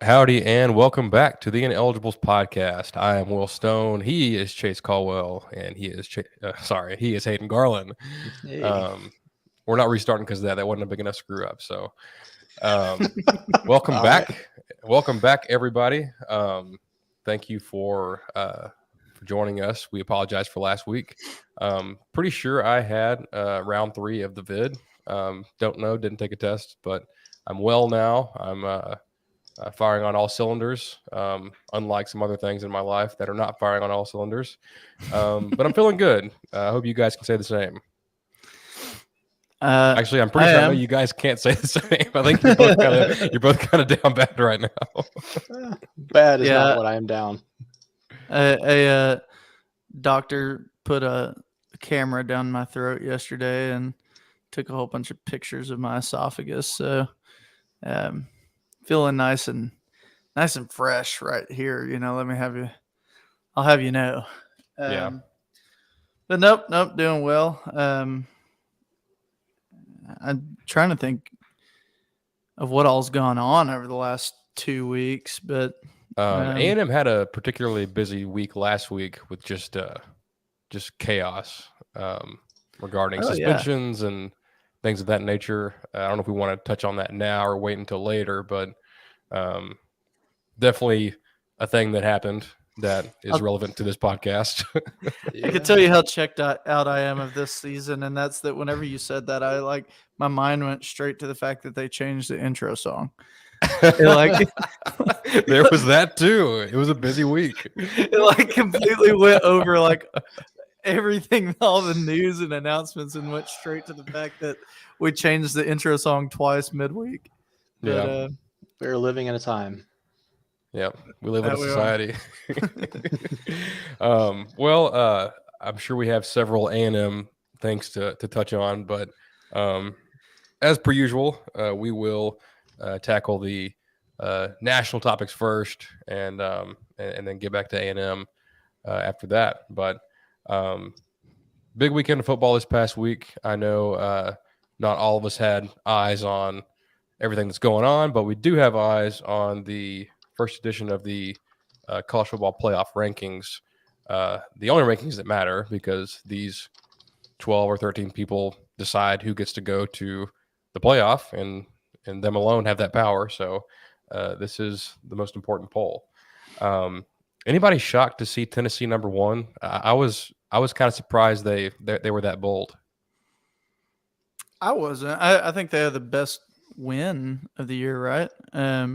Howdy, and welcome back to the Ineligibles podcast. I am Will Stone. He is Chase Caldwell, and he is Hayden Garland. Hey. We're not restarting because that wasn't a big enough screw up. So, welcome All back, right. welcome back, everybody. Thank you for joining us. We apologize for last week. Pretty sure I had round 3 of the vid. Don't know, didn't take a test, but I'm well now. I'm firing on all cylinders, unlike some other things in my life that are not firing on all cylinders. But I'm feeling good. I hope you guys can say the same. Actually, I'm pretty sure I know you guys can't say the same. I think you're both kind of down bad right now. Bad is not what I am down. A doctor put a camera down my throat yesterday and took a whole bunch of pictures of my esophagus. So, feeling nice and fresh right here. I'll have you know. Yeah. But nope, doing well. I'm trying to think of what all's gone on over the last 2 weeks, but A&M had a particularly busy week last week with just chaos regarding suspensions and things of that nature. I don't know if we want to touch on that now or wait until later, but definitely a thing that happened that is relevant to this podcast. I can tell you how checked out I am of this season, and that's that whenever you said that, my mind went straight to the fact that they changed the intro song. There was that too. It was a busy week. It completely went over everything, all the news and announcements, and went straight to the fact that we changed the intro song twice midweek. Yeah, we're living in a time. Yep, we live in a society. I'm sure we have several A&M things to touch on, but as per usual, we will tackle the national topics first, and then get back to A&M after that. But big weekend of football this past week. I know not all of us had eyes on everything that's going on, but we do have eyes on the first edition of the college football playoff rankings. The only rankings that matter, because these 12 or 13 people decide who gets to go to the playoff, and them alone have that power. So this is the most important poll. Anybody shocked to see Tennessee number 1? I was kind of surprised they were that bold. I wasn't. I think they had the best win of the year, right? I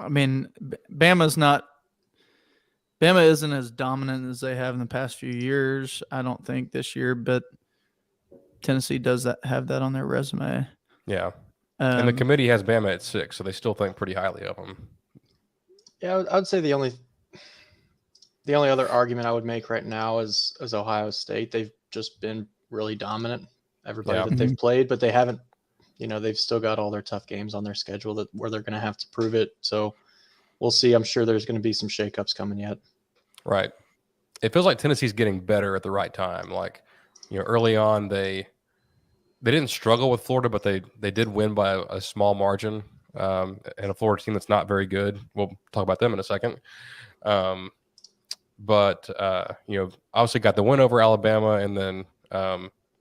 mean, Bama isn't as dominant as they have in the past few years, I don't think, this year, but Tennessee does have that on their resume. Yeah. And the committee has Bama at 6, so they still think pretty highly of them. Yeah, I would say the only other argument I would make right now is Ohio State. They've just been really dominant, everybody that they've played, but they haven't, they've still got all their tough games on their schedule where they're going to have to prove it. So we'll see. I'm sure there's going to be some shakeups coming yet. Right. It feels like Tennessee's getting better at the right time. Early on they didn't struggle with Florida, but they did win by a small margin, and a Florida team that's not very good. We'll talk about them in a second. But obviously got the win over Alabama, and then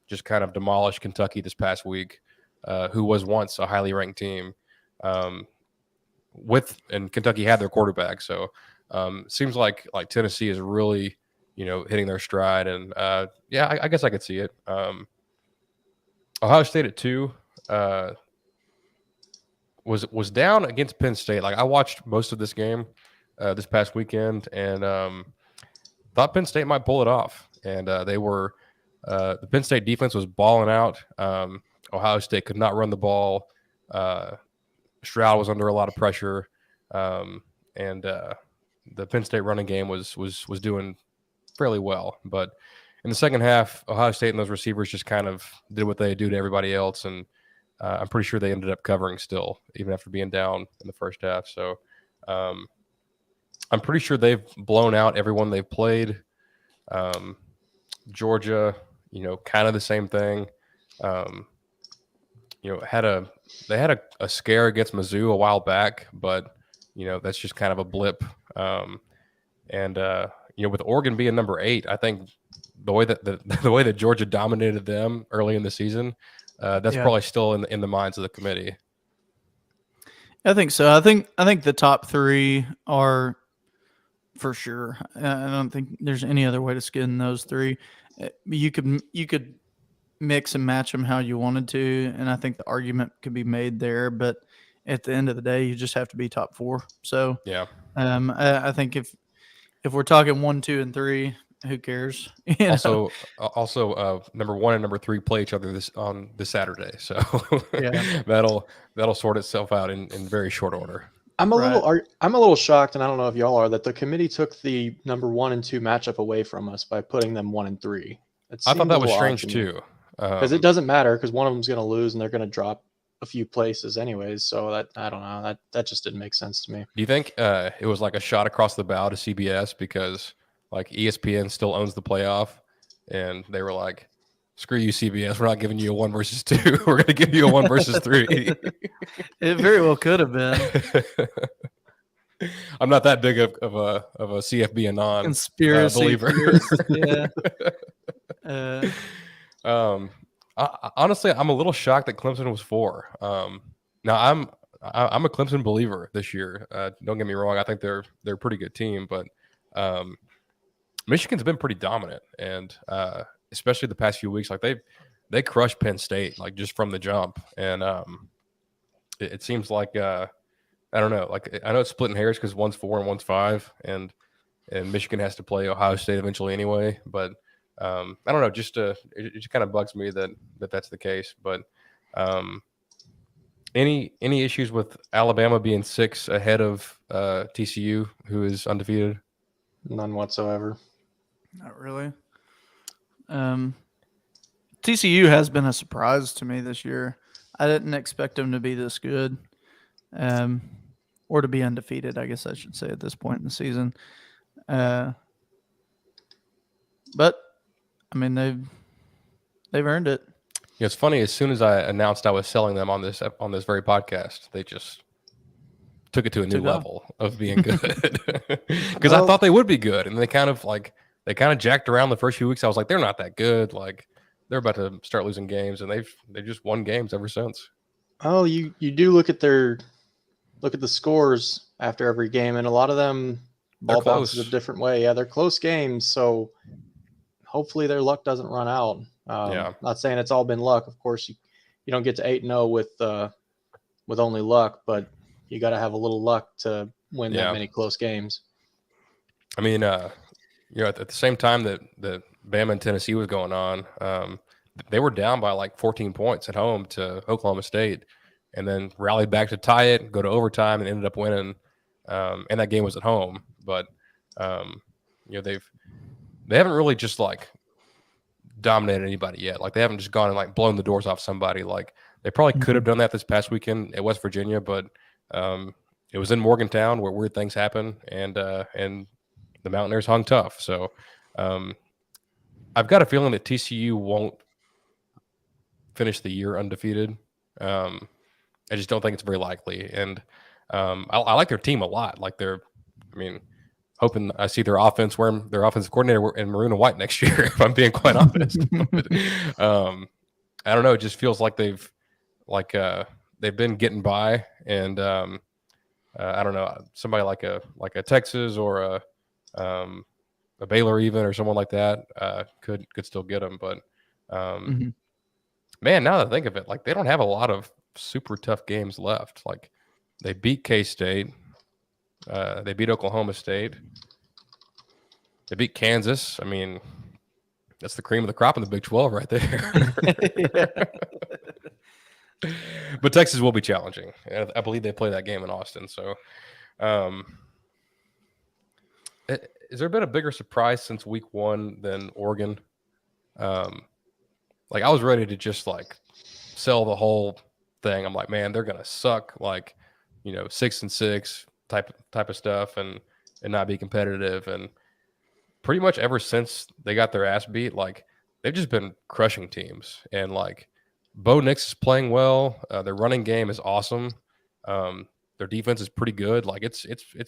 just kind of demolished Kentucky this past week, who was once a highly ranked team. And Kentucky had their quarterback, so seems like Tennessee is really hitting their stride, and I guess I could see it. Ohio State at 2 was down against Penn State. I watched most of this game this past weekend, and thought Penn State might pull it off. And they were the Penn State defense was balling out. Ohio State could not run the ball. Stroud was under a lot of pressure, and the Penn State running game was doing fairly well. But in the second half, Ohio State and those receivers just kind of did what they do to everybody else, and I'm pretty sure they ended up covering still, even after being down in the first half. So I'm pretty sure they've blown out everyone they've played. Georgia, kind of the same thing. they had a scare against Mizzou a while back, but that's just kind of a blip. And with Oregon being number 8, I think the way that the way that Georgia dominated them early in the season, that's probably still in the minds of the committee. I think so. I think the top 3 are for sure. I don't think there's any other way to skin those 3. You could mix and match them how you wanted to, and I think the argument could be made there. But at the end of the day, you just have to be top 4. So yeah, I think if we're talking 1, 2, and 3, who cares? Also, number 1 and number 3 play each other this Saturday, so that'll sort itself out in very short order. I'm a little shocked, and I don't know if y'all are, that the committee took the number 1 and 2 matchup away from us by putting them 1 and 3. I thought that was strange too, because it doesn't matter, because one of them's going to lose and they're going to drop a few places anyways. So that, I don't know, that just didn't make sense to me. Do you think it was like a shot across the bow to CBS because like ESPN still owns the playoff, and they were like, "Screw you, CBS. We're not giving you a 1 versus 2. We're going to give you a 1 versus 3." It very well could have been. I'm not that big of a CFB anon conspiracy believer. Yeah. Honestly, I'm a little shocked that Clemson was 4. Now I'm a Clemson believer this year. Don't get me wrong. I think they're a pretty good team, but Michigan's been pretty dominant, and especially the past few weeks, like they crushed Penn State like just from the jump, and it seems like I don't know, like I know it's splitting hairs because one's 4 and one's 5, and Michigan has to play Ohio State eventually anyway, but I don't know, it just kind of bugs me that's the case. But any issues with Alabama being 6 ahead of TCU, who is undefeated? None whatsoever. Not really. TCU has been a surprise to me this year. I didn't expect them to be this good, or to be undefeated, I guess I should say, at this point in the season. But I mean, they've earned it. Yeah, it's funny. As soon as I announced I was selling them on this very podcast, they just took it to a new level of being good. Because I thought they would be good, and they kind of jacked around the first few weeks. I was like, they're not that good. Like, they're about to start losing games, and they've just won games ever since. Oh, you do look at the scores after every game, and a lot of them ball bounces a different way. Yeah, they're close games, so hopefully their luck doesn't run out. Not saying it's all been luck. Of course, you don't get to 8-0 with only luck, but you got to have a little luck to win that many close games. I mean, at the same time that Bama and Tennessee was going on, they were down by like 14 points at home to Oklahoma State, and then rallied back to tie it, go to overtime, and ended up winning. And that game was at home, but they haven't really just like dominated anybody yet. Like, they haven't just gone and like blown the doors off somebody. Like, they probably could have done that this past weekend at West Virginia, but it was in Morgantown where weird things happen, and the Mountaineers hung tough. So I've got a feeling that TCU won't finish the year undefeated. I just don't think it's very likely. And I like their team a lot. Like, hoping I see their offense wearing their offensive coordinator in maroon and white next year, if I'm being quite honest. But, I don't know. It just feels like they've been getting by, and I don't know, somebody like a Texas or a Baylor even, or someone like that could still get them. But man, now that I think of it, like, they don't have a lot of super tough games left. Like, they beat K-State, they beat Oklahoma State, they beat Kansas. I mean, that's the cream of the crop in the Big 12 right there. But Texas will be challenging. I believe they play that game in Austin. So, has there been a bigger surprise since week 1 than Oregon? Like, I was ready to just like sell the whole thing. I'm like, man, they're gonna suck, like, 6-6 type of stuff, and not be competitive. And pretty much ever since they got their ass beat, like, they've just been crushing teams. And like, Bo Nix is playing well. Their running game is awesome. Their defense is pretty good. Like it's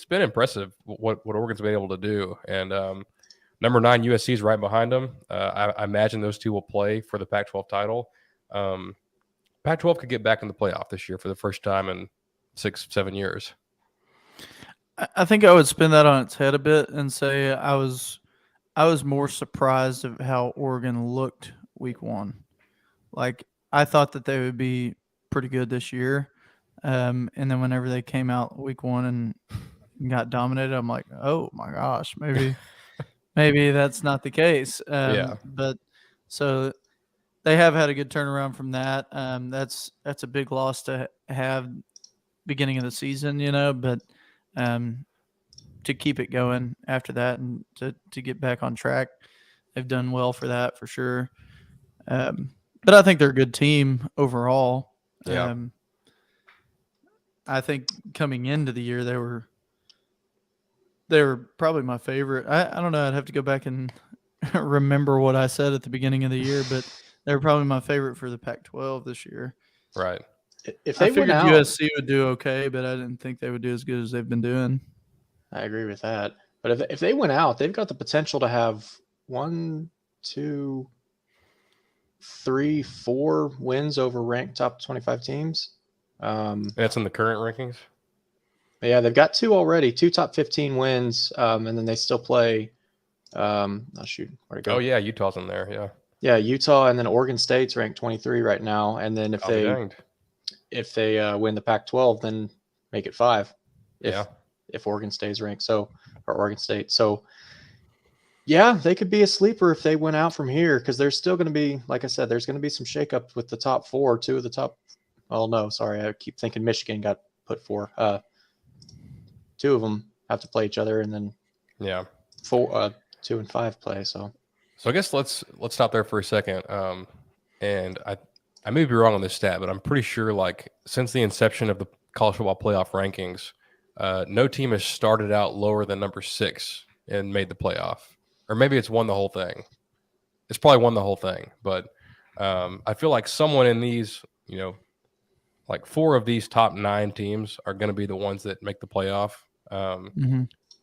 been impressive what Oregon's been able to do. And number 9 USC is right behind them. I imagine those two will play for the Pac-12 title. Pac-12 could get back in the playoff this year for the first time in 6-7 years. I think I would spin that on its head a bit and say I was more surprised of how Oregon looked week 1. Like, I thought that they would be pretty good this year. And then whenever they came out week 1 and got dominated, I'm like, oh my gosh, maybe that's not the case. Yeah. But so they have had a good turnaround from that. That's a big loss to have beginning of the season, but to keep it going after that and to get back on track, they've done well for that for sure. But I think they're a good team overall. Yeah. I think coming into the year they were probably my favorite. I don't know. I'd have to go back and remember what I said at the beginning of the year, but they were probably my favorite for the Pac-12 this year. Right. If they figured went out, USC would do okay, but I didn't think they would do as good as they've been doing. I agree with that. But if they went out, they've got the potential to have 1, 2, 3, 4 wins over ranked top 25 teams. That's in the current rankings? Yeah, they've got 2 already, 2 top 15 wins, and then they still play. Oh shoot, where'd it go? Oh yeah, Utah's in there. Yeah. Yeah, Utah, and then Oregon State's ranked 23 right now. And then if they win the Pac-12, then make it 5. If Oregon stays ranked, or Oregon State. So yeah, they could be a sleeper if they went out from here, because there's still going to be, like I said, there's going to be some shakeup with the top 4. 2 of the top. Oh no, sorry, I keep thinking Michigan got put 4. 2 of them have to play each other, and then 4, 2 and 5 play. So I guess let's stop there for a second. And I may be wrong on this stat, but I'm pretty sure like since the inception of the college football playoff rankings, no team has started out lower than number 6 and made the playoff. Or maybe it's won the whole thing. It's probably won the whole thing. But I feel like someone in these, like 4 of these top 9 teams are going to be the ones that make the playoff.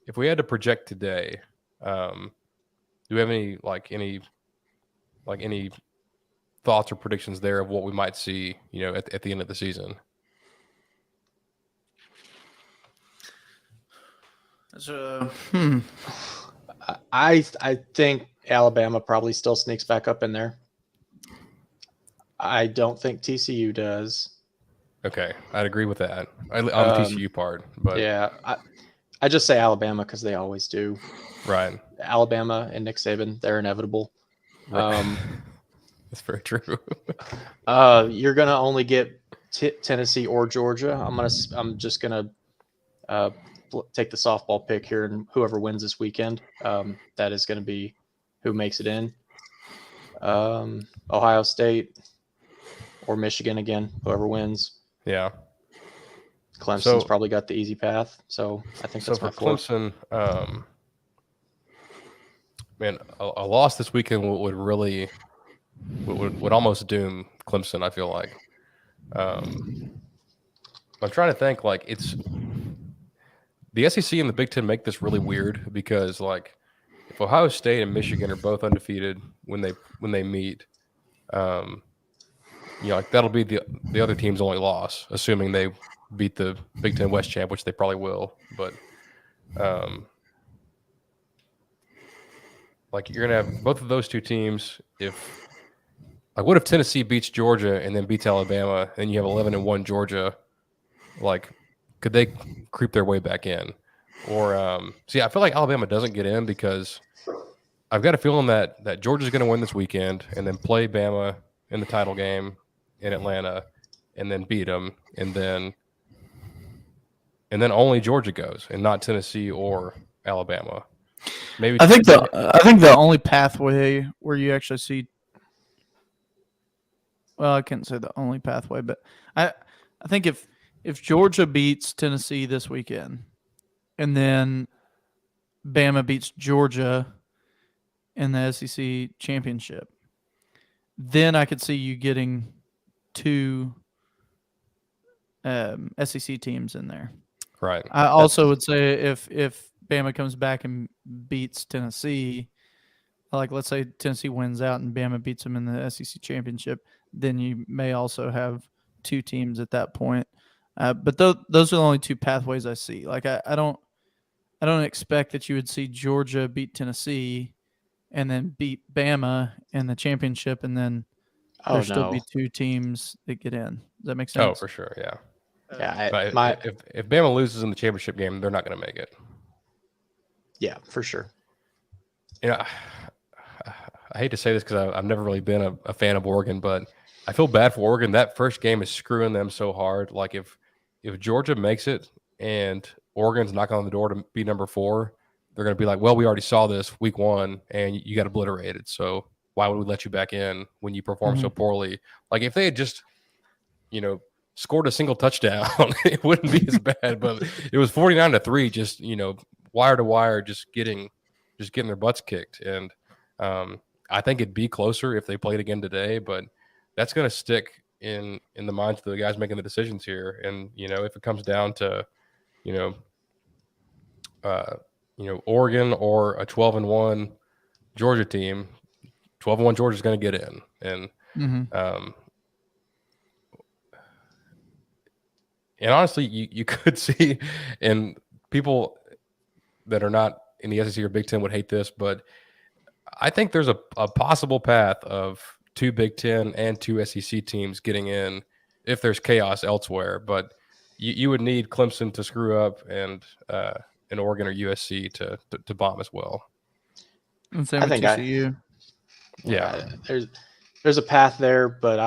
If we had to project today, do we have any thoughts or predictions there of what we might see, at the end of the season? So, I think Alabama probably still sneaks back up in there. I don't think TCU does. Okay, I'd agree with that on the TCU part, but yeah, I just say Alabama because they always do. Right. Alabama and Nick Saban, they're inevitable. Right. That's very true. You're gonna only get Tennessee or Georgia. I'm just gonna take the softball pick here, and whoever wins this weekend, that is going to be who makes it in. Ohio State or Michigan again, whoever wins. Yeah. Clemson's probably got the easy path, so I think that's my fourth. Clemson, man, a loss this weekend would really would almost doom Clemson, I feel like. I'm trying to think, like, it's the SEC and the Big Ten make this really weird because, like, if Ohio State and Michigan are both undefeated when they meet, like that'll be the other team's only loss, assuming they beat the Big Ten West champ, which they probably will. But like you're gonna have both of those two teams. What if Tennessee beats Georgia and then beats Alabama, and you have 11-1 Georgia? Like, could they creep their way back in? Or I feel like Alabama doesn't get in because I've got a feeling that Georgia's going to win this weekend and then play Bama in the title game in Atlanta and then beat them, and then only Georgia goes and not Tennessee or Alabama. Maybe I think the only pathway where you actually see, well, I can't say the only pathway, but I think if Georgia beats Tennessee this weekend and then Bama beats Georgia in the SEC championship, then I could see you getting 2 SEC teams in there. Right. I also would say if Bama comes back and beats Tennessee, like let's say Tennessee wins out and Bama beats them in the SEC championship, then you may also have 2 teams at that point. But those are the only 2 pathways I see. Like I don't expect that you would see Georgia beat Tennessee and then beat Bama in the championship, and then there still be 2 teams that get in. Does that make sense? Oh, for sure. Yeah. Yeah. But if Bama loses in the championship game, they're not going to make it. Yeah, for sure. You know, I hate to say this because I've never really been a fan of Oregon, but I feel bad for Oregon. That first game is screwing them so hard. Like if Georgia makes it and Oregon's knocking on the door to be number 4, they're going to be like, well, we already saw this week 1 and you got obliterated. So why would we let you back in when you perform so poorly? Like if they had just, scored a single touchdown, it wouldn't be as bad, but it was 49-3, just, wire to wire, just getting their butts kicked. And I think it'd be closer if they played again today, but that's going to stick in the minds of the guys making the decisions here. And, if it comes down to, Oregon or a 12-1 Georgia team, 12-1 Georgia's going to get in. And, and honestly, you could see, and people that are not in the SEC or Big Ten would hate this, but I think there's a possible path of 2 Big Ten and 2 SEC teams getting in if there's chaos elsewhere. But you would need Clemson to screw up and Oregon or USC to bomb as well. And same with TCU. Yeah, there's a path there, but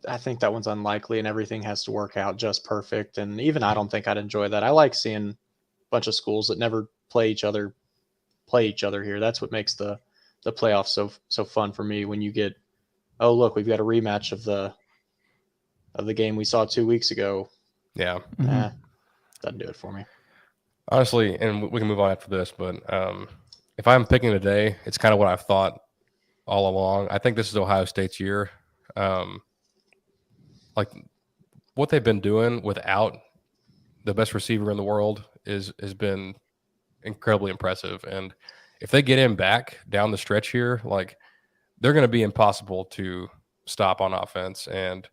I think that one's unlikely, and everything has to work out just perfect. And even I don't think I'd enjoy that. I like seeing a bunch of schools that never play each other here. That's what makes the playoffs so fun for me. When you get, oh look, we've got a rematch of the game we saw 2 weeks ago. Yeah, doesn't do it for me. Honestly, and we can move on after this, but if I'm picking today, it's kind of what I've thought all along. I think this is Ohio State's year. Like what they've been doing without the best receiver in the world has been incredibly impressive. And if they get him back down the stretch here, like they're going to be impossible to stop on offense. And,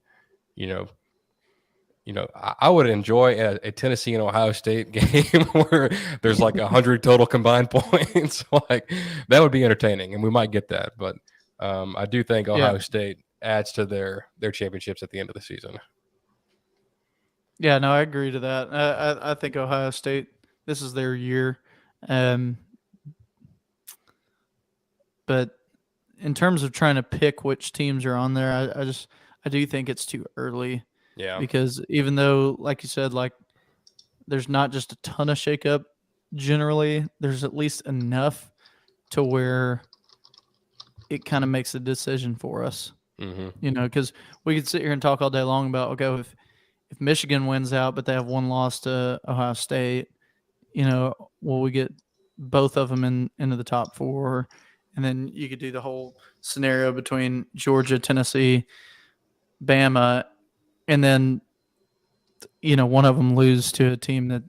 I would enjoy a Tennessee and Ohio State game where there's like 100 total combined points. Like that would be entertaining, and we might get that. But I do think Ohio State adds to their championships at the end of the season. Yeah, no, I agree to that. I think Ohio State, this is their year. But in terms of trying to pick which teams are on there, I do think it's too early. Yeah. Because even though, like you said, like there's not just a ton of shakeup generally, there's at least enough to where it kind of makes a decision for us. Because we could sit here and talk all day long about, okay, if Michigan wins out, but they have 1 loss to Ohio State, will we get both of them into the top 4? And then you could do the whole scenario between Georgia, Tennessee, Bama, and then, one of them lose to a team that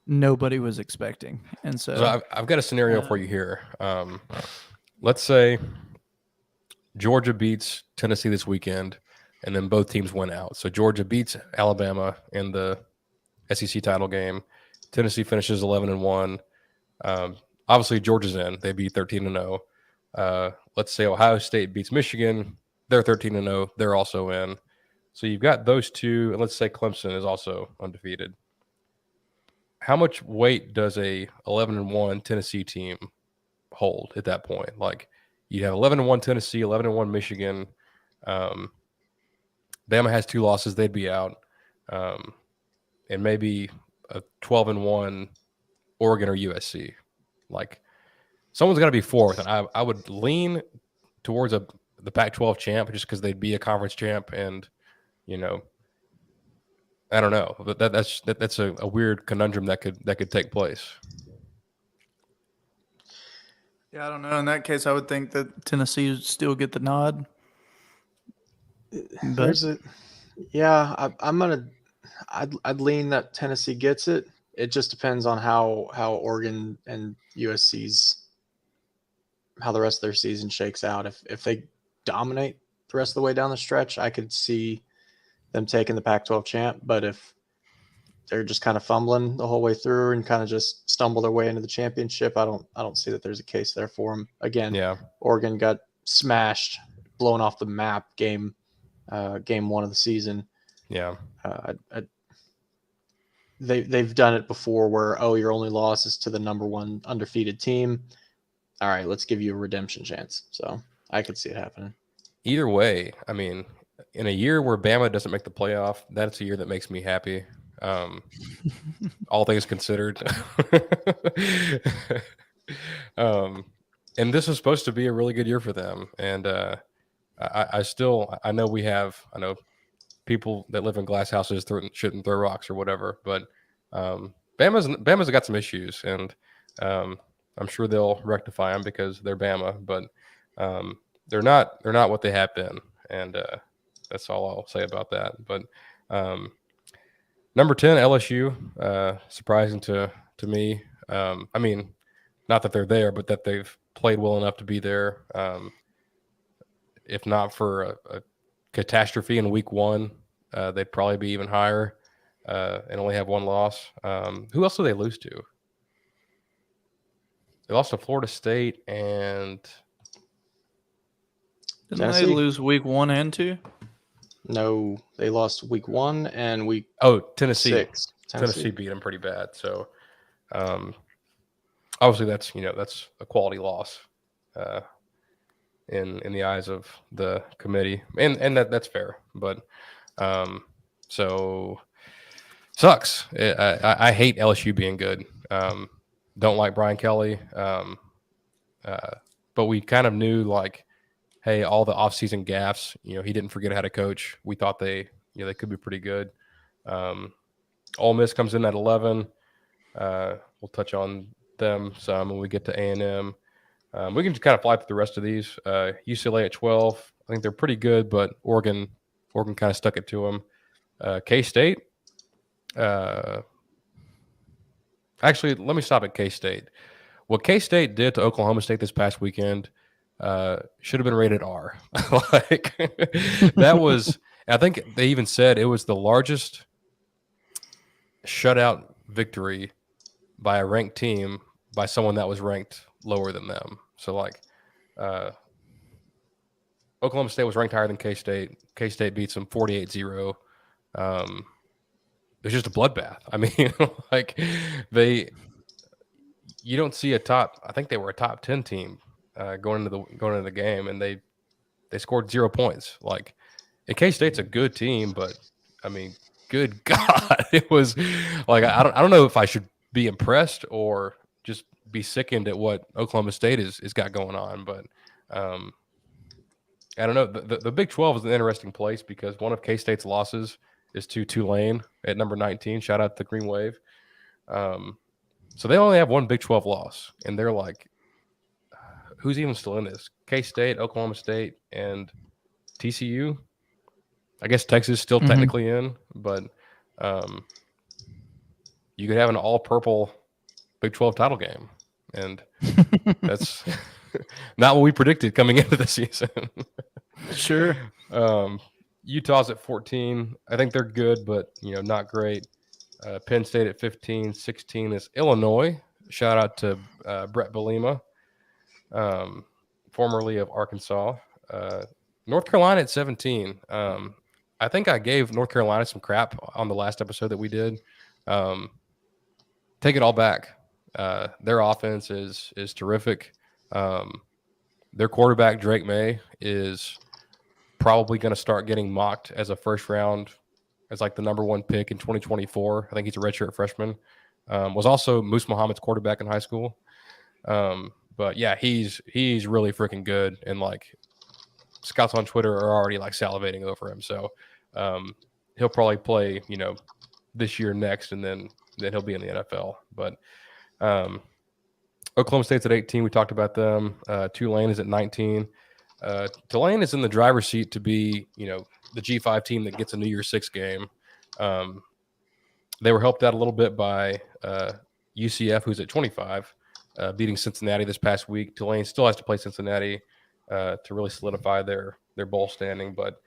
nobody was expecting. And so I've got a scenario for you here. Let's say Georgia beats Tennessee this weekend, and then both teams win out. So Georgia beats Alabama in the SEC title game. Tennessee finishes 11-1. Obviously, Georgia's in. They beat 13-0. Let's say Ohio State beats Michigan. They're 13-0. They're also in. So you've got those 2, and let's say Clemson is also undefeated. How much weight does a 11-1 Tennessee team hold at that point? Like you have 11-1 Tennessee, 11-1 Michigan. Bama has 2 losses; they'd be out, and maybe a 12-1 Oregon or USC. Like someone's got to be 4th, and I would lean towards the Pac-12 champ just because they'd be a conference champ, and I don't know, but that's a weird conundrum that could take place. Yeah, I don't know. In that case, I would think that Tennessee would still get the nod. There's Yeah, I'd lean that Tennessee gets it. It just depends on how Oregon and USC's how the rest of their season shakes out. If they dominate the rest of the way down the stretch, I could see them taking the Pac-12 champ. But if they're just kind of fumbling the whole way through and kind of just stumble their way into the championship, I don't see that there's a case there for them. Again, Yeah. Oregon got smashed, blown off the map game 1 of the season. Yeah. They've done it before where, oh, your only loss is to the number 1 undefeated team. All right, let's give you a redemption chance. So I could see it happening. Either way, I mean, in a year where Bama doesn't make the playoff, that's a year that makes me happy. All things considered. And this is supposed to be a really good year for them. And I know people that live in glass houses shouldn't throw rocks or whatever, but Bama's got some issues, and I'm sure they'll rectify them because they're Bama, but they're not what they have been, and that's all I'll say about that. But number 10, LSU, surprising to me. I mean, not that they're there, but that they've played well enough to be there. If not for a catastrophe in week 1, they'd probably be even higher and only have 1 loss. Who else do they lose to? They lost to Florida State and Didn't Tennessee? they lose week 1 and 2? No, they lost week 1 and week Tennessee. 6. Tennessee beat them pretty bad. So obviously that's a quality loss in the eyes of the committee, and that's fair. But so sucks. I hate LSU being good. Don't like Brian Kelly. But we kind of knew, like, hey, all the offseason gaffes, he didn't forget how to coach. We thought they could be pretty good. Ole Miss comes in at 11. We'll touch on them some when we get to A&M. We can just kind of fly through the rest of these. UCLA at 12. I think they're pretty good, but Oregon kind of stuck it to them. K-State. Actually, let me stop at K-State. What K-State did to Oklahoma State this past weekend should have been rated R. Like, that was, I think they even said it was the largest shutout victory by a ranked team by someone that was ranked lower than them. So, like, Oklahoma State was ranked higher than K-State. K-State beats them 48-0. It was just a bloodbath. I mean, like, you don't see I think they were a top 10 team going into the game, and they scored 0 points. Like, K-State's a good team, but I mean, good God, it was like, I don't know if I should be impressed or just be sickened at what Oklahoma State is got going on. But I don't know. The Big 12 is an interesting place because one of K-State's losses is to Tulane at number 19. Shout out to the Green Wave. So they only have 1 Big 12 loss, and they're like, who's even still in this? K-State, Oklahoma State, and TCU. I guess Texas is still technically in, but you could have an all-purple Big 12 title game, and that's not what we predicted coming into the season. Sure. Utah's at 14. I think they're good, but not great. Penn State at 15. 16 is Illinois. Shout out to Brett Bielema, formerly of Arkansas. North Carolina at 17. I think I gave North Carolina some crap on the last episode that we did. Take it all back. Their offense is terrific. Their quarterback, Drake May, is probably going to start getting mocked as a first round, as like the number 1 pick in 2024. I think he's a redshirt freshman. Was also Moose Muhammad's quarterback in high school. But yeah, he's really freaking good, and like, scouts on Twitter are already like salivating over him. So he'll probably play, this year, next, and then he'll be in the NFL. But Oklahoma State's at 18. We talked about them. Tulane is at 19. Tulane is in the driver's seat to be, the G5 team that gets a New Year's Six game. They were helped out a little bit by UCF, who's at 25, beating Cincinnati this past week. Tulane still has to play Cincinnati to really solidify their bowl standing. But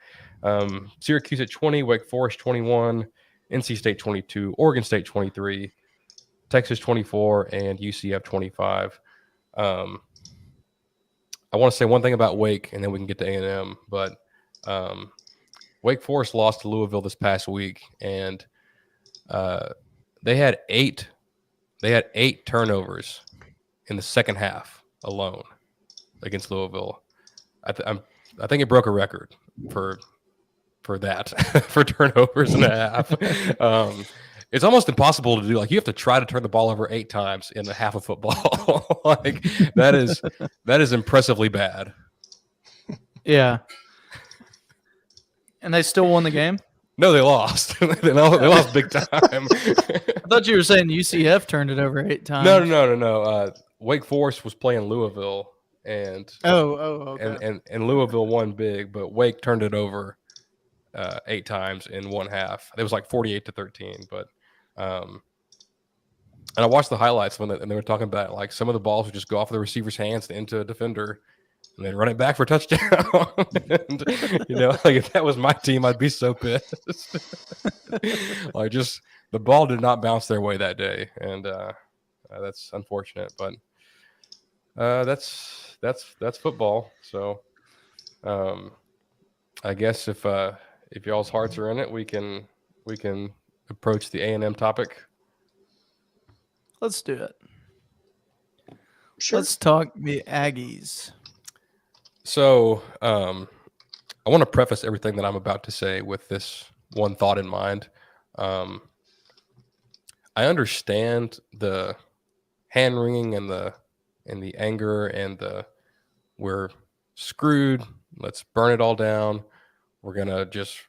Syracuse at 20, Wake Forest 21, NC State 22, Oregon State 23, Texas 24, and UCF 25. I want to say one thing about Wake, and then we can get to A&M. But Wake Forest lost to Louisville this past week, and they had eight turnovers in the second half alone against Louisville. I think it broke a record for that for turnovers and a half. It's almost impossible to do. Like, you have to try to turn the ball over 8 times in the half of football. Like, that is impressively bad. Yeah. And they still won the game? No, they lost. they lost big time. I thought you were saying UCF turned it over 8 times. No. Wake Forest was playing Louisville, and okay. and Louisville won big, but Wake turned it over 8 times in one half. It was like 48-13. But and I watched the highlights and they were talking about, like, some of the balls would just go off of the receiver's hands and into a defender, and they'd run it back for a touchdown. And, like, if that was my team, I'd be so pissed. Like, just the ball did not bounce their way that day, and that's unfortunate. But that's football. So I guess if y'all's hearts are in it, we can approach the A&M topic. Let's do it. Sure. Let's talk the Aggies. So I want to preface everything that I'm about to say with this one thought in mind. I understand the hand wringing and the anger and the we're screwed. Let's burn it all down. We're gonna just,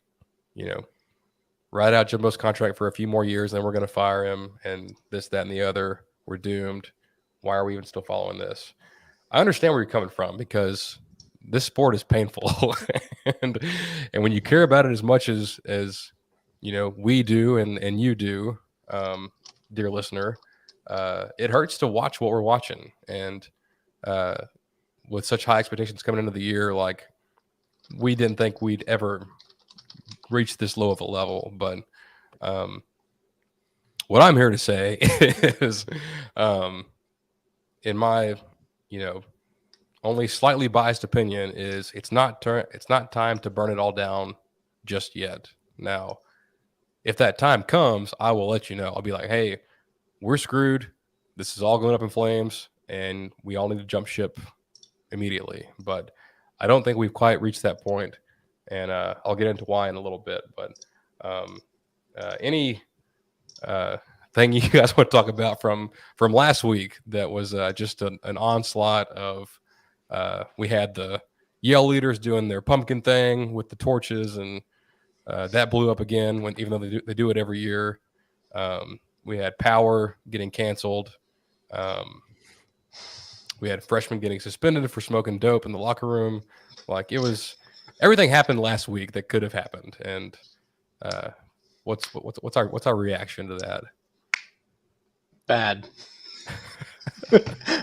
ride out Jimbo's contract for a few more years, and then we're gonna fire him, and this, that, and the other. We're doomed. Why are we even still following this? I understand where you're coming from, because this sport is painful, and when you care about it as much as we do and you do, dear listener, it hurts to watch what we're watching, and with such high expectations coming into the year, like, we didn't think we'd ever reach this low of a level. But what I'm here to say is, in my only slightly biased opinion, is it's not time to burn it all down just yet. Now, if that time comes, I will let you know. I'll be like, hey, we're screwed. This is all going up in flames, and we all need to jump ship immediately. But I don't think we've quite reached that point, and I'll get into why in a little bit. But any thing you guys want to talk about from last week that was just an onslaught of we had the Yale leaders doing their pumpkin thing with the torches, and that blew up again, even though they do it every year. We had Power getting canceled. We had freshmen getting suspended for smoking dope in the locker room. Like, everything happened last week that could have happened. And what's our reaction to that? Bad.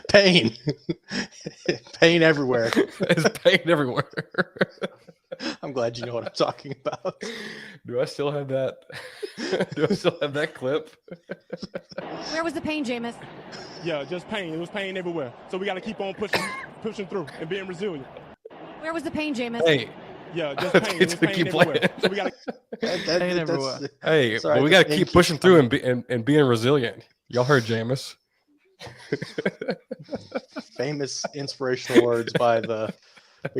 Pain. Pain everywhere. It's pain everywhere. I'm glad you know what I'm talking about. Do I still have that? Do I still have that clip? Where was the pain, Jameis? Yeah, just pain. It was pain everywhere. So we got to keep on pushing through and being resilient. Where was the pain, Jameis? Hey. Yeah, just pain. It was pain everywhere. So we got to pain everywhere. Hey, sorry, well, we got to keep pushing through and being resilient. Y'all heard Jameis. Famous inspirational words by the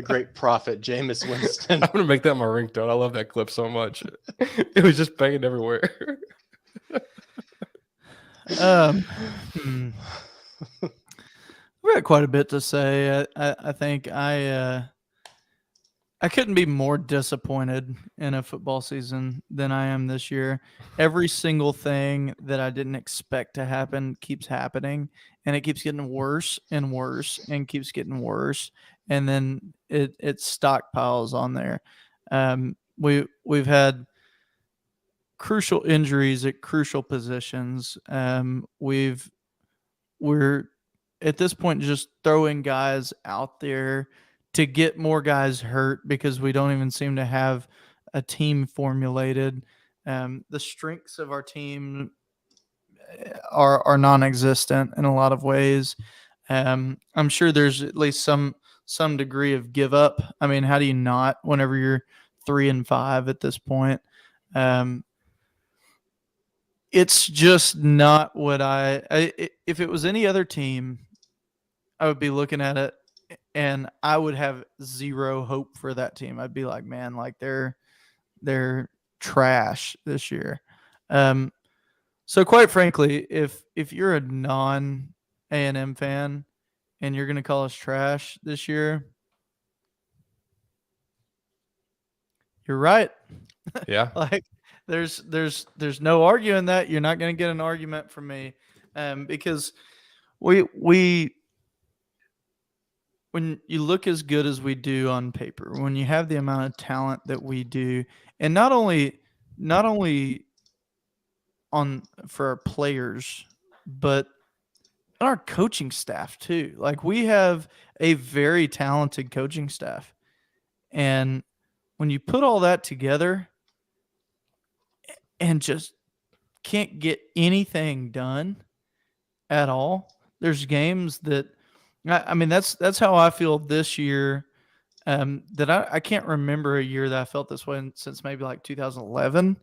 great prophet Jameis Winston. I'm gonna make that my ringtone. I love that clip so much. It was just pain everywhere. We got quite a bit to say. I think I couldn't be more disappointed in a football season than I am this year. Every single thing that I didn't expect to happen keeps happening, and it keeps getting worse and worse and keeps getting worse. And then it stockpiles on there. we've had crucial injuries at crucial positions. We're at this point just throwing guys out there to get more guys hurt because we don't even seem to have a team formulated. The strengths of our team are non-existent in a lot of ways. I'm sure there's at least some degree of give up. I mean, how do you not whenever you're 3-5 at this point? It's just not what if it was any other team, I would be looking at it and I would have zero hope for that team. I'd be like, man, like they're trash this year. So quite frankly, if you're a non A&M fan and you're going to call us trash this year, you're right. Yeah. Like there's no arguing that. You're not going to get an argument from me, because we when you look as good as we do on paper, when you have the amount of talent that we do, and not only on for our players, but our coaching staff too. Like we have a very talented coaching staff, and when you put all that together and just can't get anything done at all. There's games that, I mean, that's how I feel this year. That I can't remember a year that I felt this way since maybe like 2011,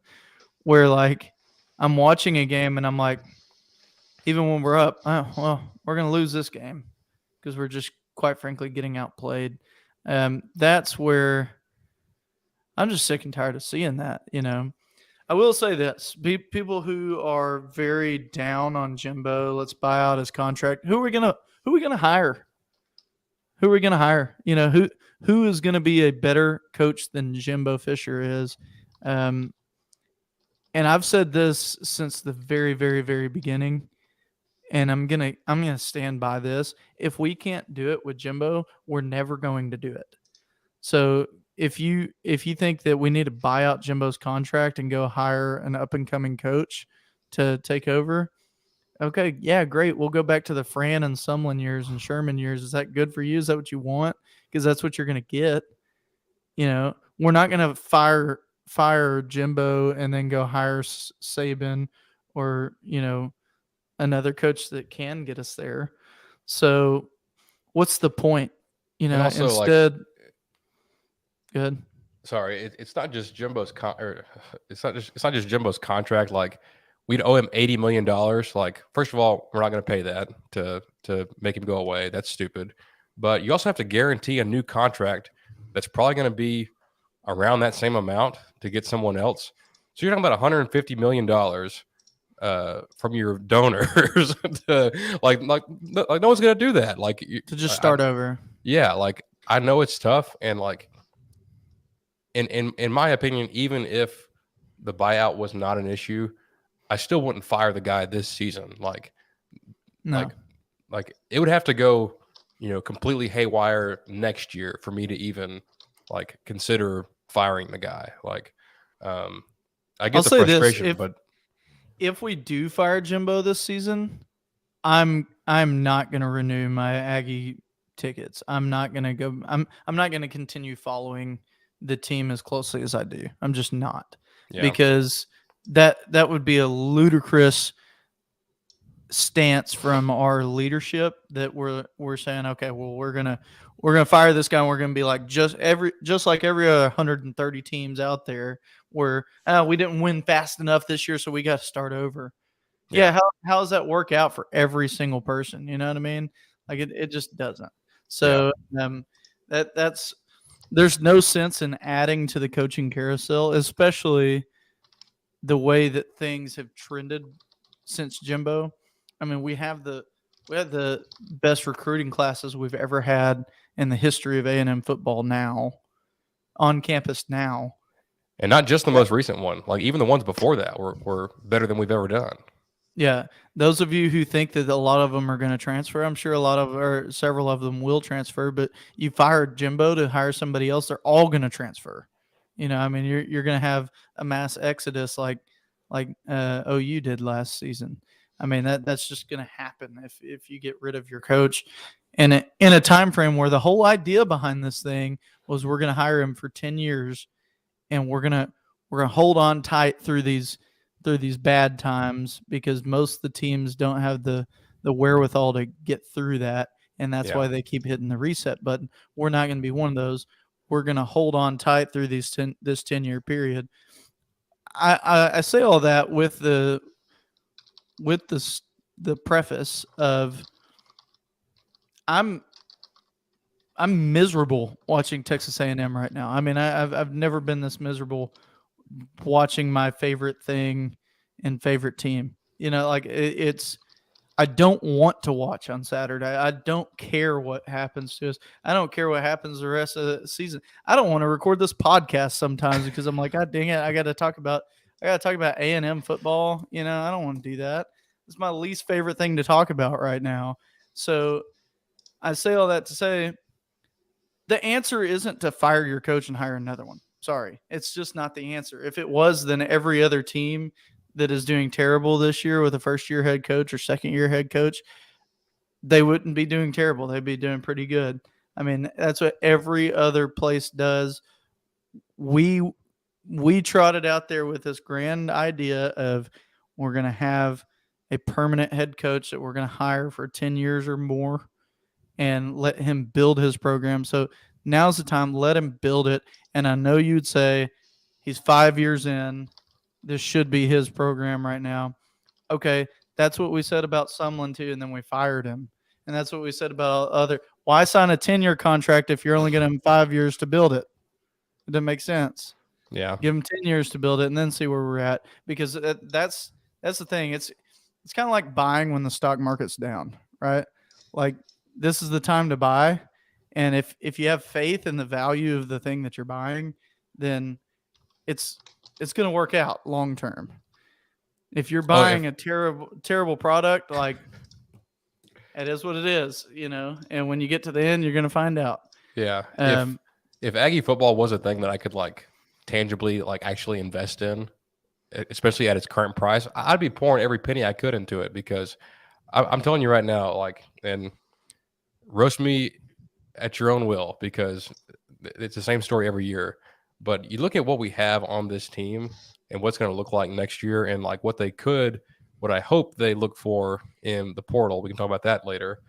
where like I'm watching a game and I'm like, even when we're up, oh, well, we're going to lose this game because we're just quite frankly getting outplayed. That's where I'm just sick and tired of seeing that, you know. I will say this: people who are very down on Jimbo, let's buy out his contract. Who are we gonna hire? Who are we gonna hire? You know, who is gonna be a better coach than Jimbo Fisher is? And I've said this since the very, very, very beginning, and I'm gonna stand by this. If we can't do it with Jimbo, we're never going to do it. So if you think that we need to buy out Jimbo's contract and go hire an up and coming coach to take over, okay, yeah, great. We'll go back to the Fran and Sumlin years and Sherman years. Is that good for you? Is that what you want? Because that's what you're going to get. You know, we're not going to fire Jimbo and then go hire Saban or, you know, another coach that can get us there. So what's the point? You know, also, instead, good. Sorry, it's not just Jimbo's it's not just Jimbo's contract. Like we'd owe him $80 million. Like, first of all, we're not going to pay that to make him go away. That's stupid. But you also have to guarantee a new contract that's probably going to be around that same amount to get someone else. So you're talking about $150 million from your donors. like no one's going to do that. Like to just start over. Yeah, like I know it's tough, and like in my opinion, even if the buyout was not an issue, I still wouldn't fire the guy this season. Like it would have to go, you know, completely haywire next year for me to even like consider firing the guy. Like, I get the frustration, but if we do fire Jimbo this season, I'm not going to renew my Aggie tickets. I'm not going to go. I'm not going to continue following the team as closely as I do. I'm just not, because that would be a ludicrous stance from our leadership that we're saying, okay, well, we're gonna fire this guy and we're gonna be like just like every other 130 teams out there where we didn't win fast enough this year, so we got to start over. Yeah, how does that work out for every single person? You know what I mean? Like it just doesn't. So that's there's no sense in adding to the coaching carousel, especially the way that things have trended since Jimbo. I mean, we have the best recruiting classes we've ever had in the history of A&M football now, on campus now. And not just the most recent one. Like even the ones before that were better than we've ever done. Yeah. Those of you who think that a lot of them are going to transfer, I'm sure several of them will transfer, but you fired Jimbo to hire somebody else, they're all going to transfer. I mean, you're going to have a mass exodus like OU did last season. I mean, that's just going to happen if you get rid of your coach, and in a time frame where the whole idea behind this thing was we're going to hire him for 10 years, and we're gonna hold on tight through these bad times, because most of the teams don't have the wherewithal to get through that, and that's why they keep hitting the reset button. We're not going to be one of those. We're going to hold on tight through this 10-year period. I say all that with the preface of I'm miserable watching Texas A&M right now. I mean, I've never been this miserable watching my favorite thing and favorite team. Like it's I don't want to watch on Saturday. I don't care what happens to us. I don't care what happens the rest of the season. I don't want to record this podcast sometimes because I'm like, God dang it, I got to talk about A&M football. I don't want to do that. It's my least favorite thing to talk about right now. So I say all that to say the answer isn't to fire your coach and hire another one. Sorry. It's just not the answer. If it was, then every other team that is doing terrible this year with a first-year head coach or second-year head coach, they wouldn't be doing terrible. They'd be doing pretty good. I mean, that's what every other place does. We trotted out there with this grand idea of we're going to have a permanent head coach that we're going to hire for 10 years or more and let him build his program. So now's the time. Let him build it. And I know you'd say he's 5 years in. This should be his program right now. Okay, that's what we said about Sumlin too, and then we fired him. And that's what we said about other. Why sign a 10-year contract if you're only going to have 5 years to build it? It doesn't make sense. Yeah. Give him 10 years to build it and then see where we're at. Because that's the thing. It's kind of like buying when the stock market's down, right? Like this is the time to buy. And if you have faith in the value of the thing that you're buying, then it's going to work out long term. If you're buying a terrible product, like it is what it is, and when you get to the end, you're going to find out. Yeah. If Aggie football was a thing that I could like tangibly like actually invest in, especially at its current price, I'd be pouring every penny I could into it, because I'm telling you right now, like, and roast me at your own will, because it's the same story every year. But you look at what we have on this team and what's going to look like next year, and like what I hope they look for in the portal. We can talk about that later.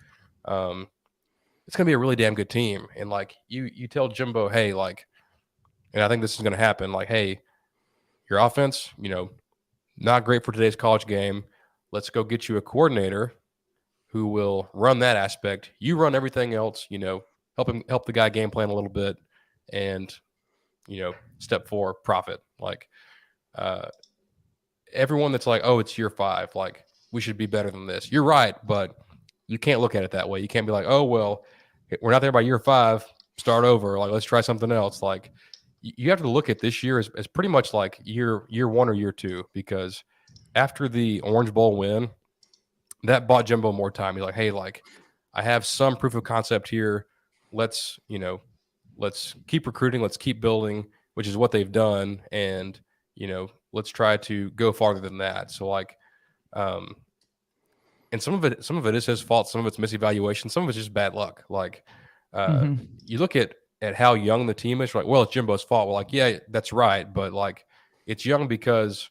It's going to be a really damn good team. And like you tell Jimbo, hey, like, and I think this is going to happen, like, hey, your offense, not great for today's college game. Let's go get you a coordinator who will run that aspect. You run everything else, help the guy game plan a little bit, and step 4, profit. Like everyone that's like, oh, it's year 5, like we should be better than this. You're right, but you can't look at it that way. You can't be like, oh, well, we're not there by year 5, start over. Like, let's try something else. Like you have to look at this year as pretty much like year 1 or year 2, because after the Orange Bowl win, that bought Jimbo more time. He's like, hey, like I have some proof of concept here. Let's keep recruiting. Let's keep building, which is what they've done. And, let's try to go farther than that. So like, and some of it is his fault. Some of it's misevaluation. Some of it's just bad luck. Like you look at how young the team is, you're like, well, it's Jimbo's fault. Well, like, yeah, that's right. But like, it's young because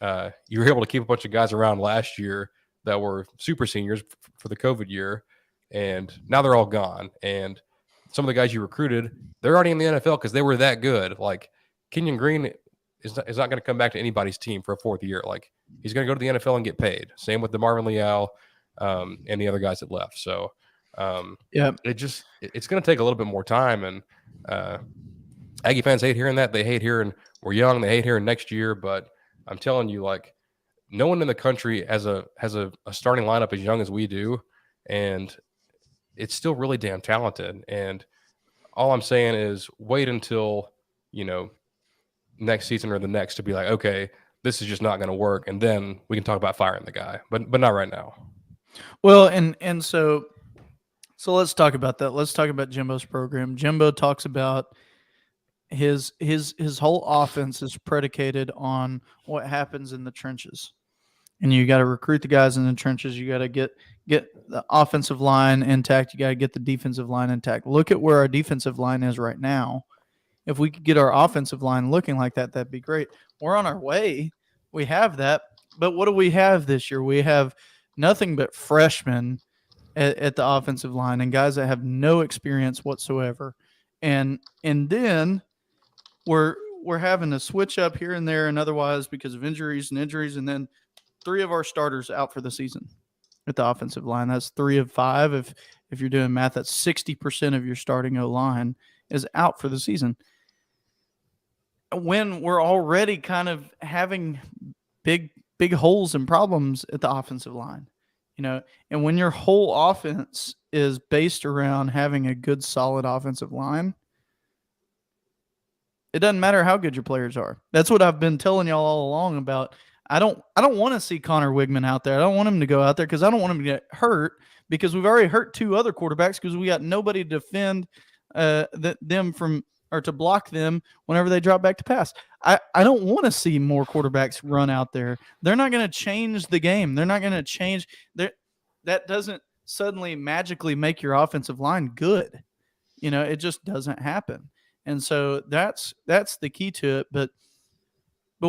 you were able to keep a bunch of guys around last year that were super seniors for the COVID year. And now they're all gone. And some of the guys you recruited, they're already in the NFL because they were that good. Like Kenyon Green is not going to come back to anybody's team for a 4th year. Like he's going to go to the NFL and get paid. Same with DeMarvin Leal and the other guys that left. So it's going to take a little bit more time. And Aggie fans hate hearing that. They hate hearing we're young. They hate hearing next year. But I'm telling you, like, no one in the country has a starting lineup as young as we do, and it's still really damn talented. And all I'm saying is wait until next season or the next to be like, okay, this is just not going to work, and then we can talk about firing the guy, but not right now. Well, and so let's talk about that. Let's talk about Jimbo's program. Jimbo talks about his whole offense is predicated on what happens in the trenches. And you got to recruit the guys in the trenches. You got to get the offensive line intact. You got to get the defensive line intact. Look at where our defensive line is right now. If we could get our offensive line looking like that, that'd be great. We're on our way. We have that. But what do we have this year? We have nothing but freshmen at the offensive line and guys that have no experience whatsoever. And then we're having to switch up here and there and otherwise because of injuries, and then 3 of our starters out for the season at the offensive line. That's 3 of 5. If you're doing math, that's 60% of your starting O-line is out for the season. When we're already kind of having big holes and problems at the offensive line, and when your whole offense is based around having a good, solid offensive line, it doesn't matter how good your players are. That's what I've been telling y'all all along about. I don't want to see Connor Wigman out there. I don't want him to go out there because I don't want him to get hurt because we've already hurt 2 other quarterbacks because we got nobody to defend them from or to block them whenever they drop back to pass. I don't want to see more quarterbacks run out there. They're not going to change the game. They're not going to change. That doesn't suddenly magically make your offensive line good. It just doesn't happen. And so that's the key to it. But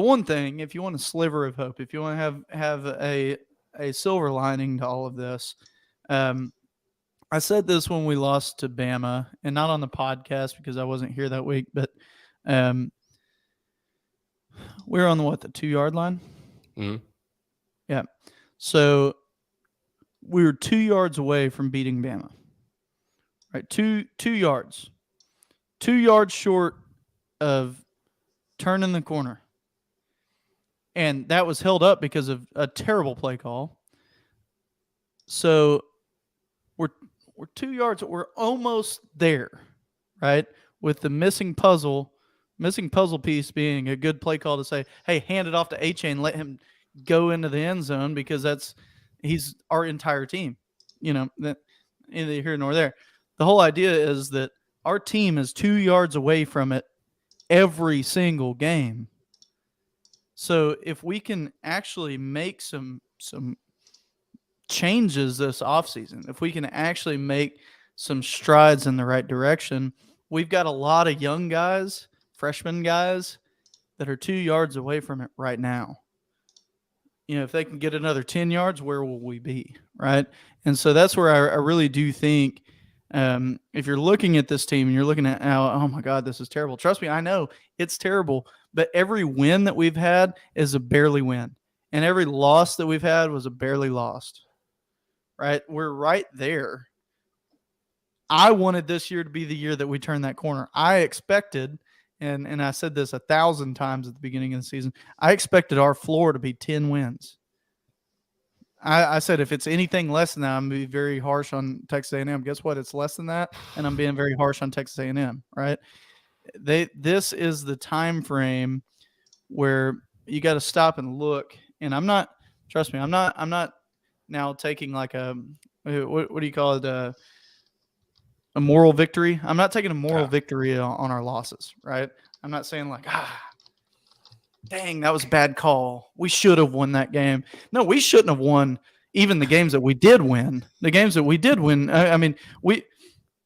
one thing, if you want a sliver of hope, if you want to have a silver lining to all of this, I said this when we lost to Bama, and not on the podcast because I wasn't here that week, but we were on the 2-yard line? Mm-hmm. Yeah. So we were 2 yards away from beating Bama. Right? 2 yards. 2 yards short of turning the corner. And that was held up because of a terrible play call. So we're 2 yards. We're almost there, right? With the missing puzzle piece being a good play call to say, hey, hand it off to A-Chain, let him go into the end zone because he's our entire team. That neither here nor there. The whole idea is that our team is 2 yards away from it every single game. So if we can actually make some changes this offseason, if we can actually make some strides in the right direction, we've got a lot of young guys, freshman guys, that are 2 yards away from it right now. If they can get another 10 yards, where will we be, right? And so that's where I really do think if you're looking at this team and you're looking at, oh my God, this is terrible. Trust me, I know it's terrible, but every win that we've had is a barely win. And every loss that we've had was a barely lost, right? We're right there. I wanted this year to be the year that we turned that corner. I expected, and I said this 1,000 times at the beginning of the season, I expected our floor to be 10 wins. I said if it's anything less than that, I'm going to be very harsh on Texas A&M. Guess what? It's less than that, and I'm being very harsh on Texas A&M, right? This is the time frame where you got to stop and look. And I'm not now taking like what do you call it? A moral victory. I'm not taking a moral victory on our losses, right? I'm not saying like, dang, that was a bad call. We should have won that game. No, we shouldn't have won even the games that we did win. The games that we did win, I mean, we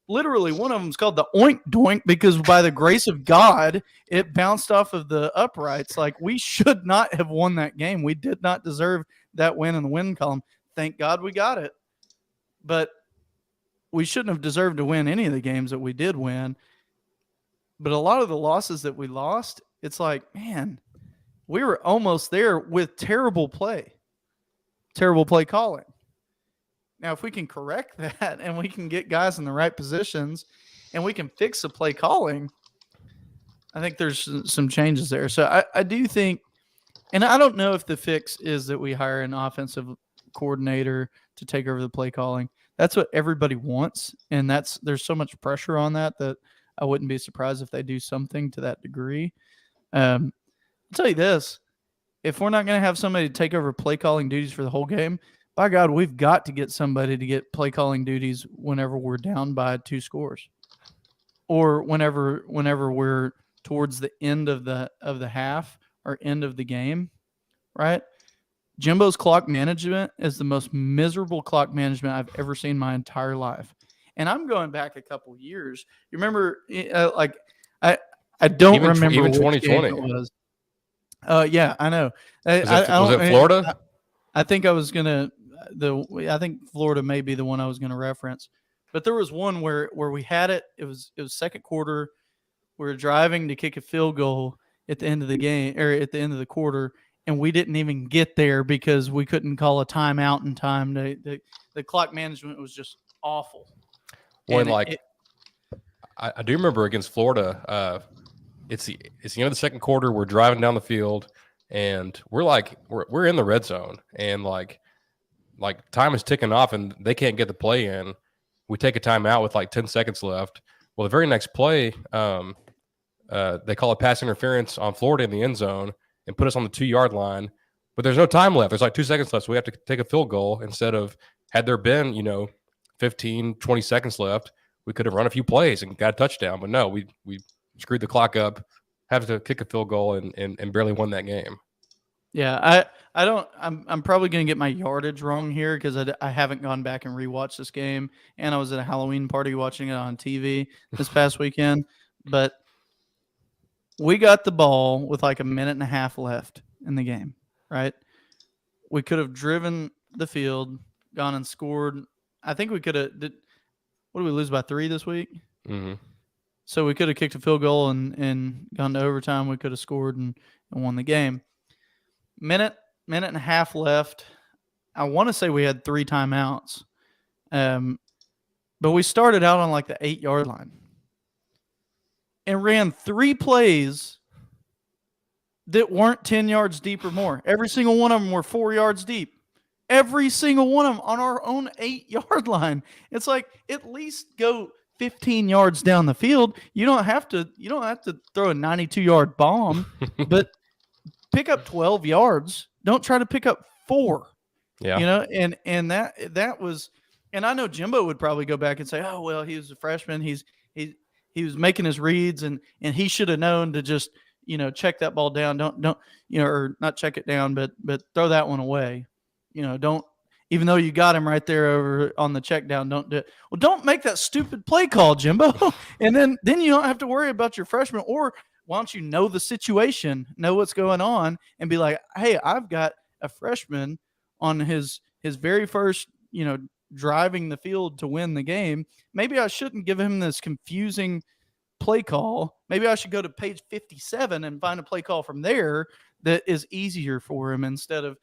literally, one of them is called the oink doink because by the grace of God, it bounced off of the uprights. Like, we should not have won that game. We did not deserve that win in the win column. Thank God we got it. But we shouldn't have deserved to win any of the games that we did win. But a lot of the losses that we lost, it's like, man, we were almost there with terrible play calling. Now, if we can correct that and we can get guys in the right positions and we can fix the play calling, I think there's some changes there. So I do think, and I don't know if the fix is that we hire an offensive coordinator to take over the play calling. That's what everybody wants, and there's so much pressure on that I wouldn't be surprised if they do something to that degree. I'll tell you this. If we're not going to have somebody to take over play calling duties for the whole game, by God, we've got to get somebody to get play calling duties whenever we're down by 2 scores or whenever we're towards the end of the half or end of the game, right? Jimbo's clock management is the most miserable clock management I've ever seen my entire life. And I'm going back a couple years. You remember, I don't remember even which game 2020. it was. Yeah, I know. Was it Florida? I think I was gonna I think Florida may be the one I was gonna reference. But there was one where we had it. It was second quarter. We were driving to kick a field goal at the end of the game or at the end of the quarter, and we didn't even get there because we couldn't call a timeout in time. The clock management was just awful. When I do remember against Florida, it's the end of the second quarter. We're driving down the field, and we're in the red zone, and like time is ticking off, and they can't get the play in. We take a timeout with like 10 seconds left. Well, the very next play, they call a pass interference on Florida in the end zone and put us on the 2-yard line. But there's no time left. There's like 2 seconds left, so we have to take a field goal instead of, had there been 15, 20 seconds left, we could have run a few plays and got a touchdown. But no, we screwed the clock up, had to kick a field goal and barely won that game. Yeah, I'm probably going to get my yardage wrong here because I haven't gone back and rewatched this game, and I was at a Halloween party watching it on TV this past weekend. But we got the ball with like a minute and a half left in the game, right? We could have driven the field, gone and scored. I think we could have what did we lose by 3 this week? Mm-hmm. So we could have kicked a field goal and gone to overtime. We could have scored and won the game. Minute and a half left. I want to say we had 3 timeouts. But we started out on like the 8-yard line and ran 3 plays that weren't 10 yards deep or more. Every single one of them were 4 yards deep. Every single one of them on our own 8-yard line. It's like, at least go 15 yards down the field. You don't have to throw a 92-yard bomb, but pick up 12 yards. Don't try to pick up 4. Yeah. And that was, and I know Jimbo would probably go back and say, "Oh, well, he was a freshman. He was making his reads and he should have known to just, check that ball down. Don't, or not check it down, but throw that one away. Don't, even though you got him right there over on the check down, don't do it. Well, don't make that stupid play call, Jimbo. And then you don't have to worry about your freshman. Or why don't you know the situation, know what's going on, and be like, hey, I've got a freshman on his very first, driving the field to win the game. Maybe I shouldn't give him this confusing play call. Maybe I should go to page 57 and find a play call from there that is easier for him instead of,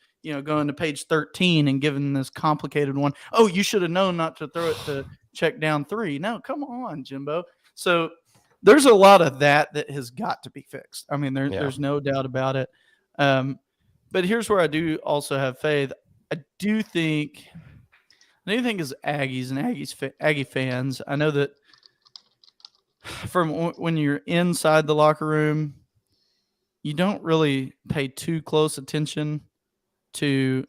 going to page 13 and giving this complicated one. Oh, you should have known not to throw it to check down 3. No, come on, Jimbo. So there's a lot of that has got to be fixed. I mean, there's no doubt about it. But here's where I do also have faith. I do think as Aggies and Aggie fans, I know that from when you're inside the locker room, you don't really pay too close attention to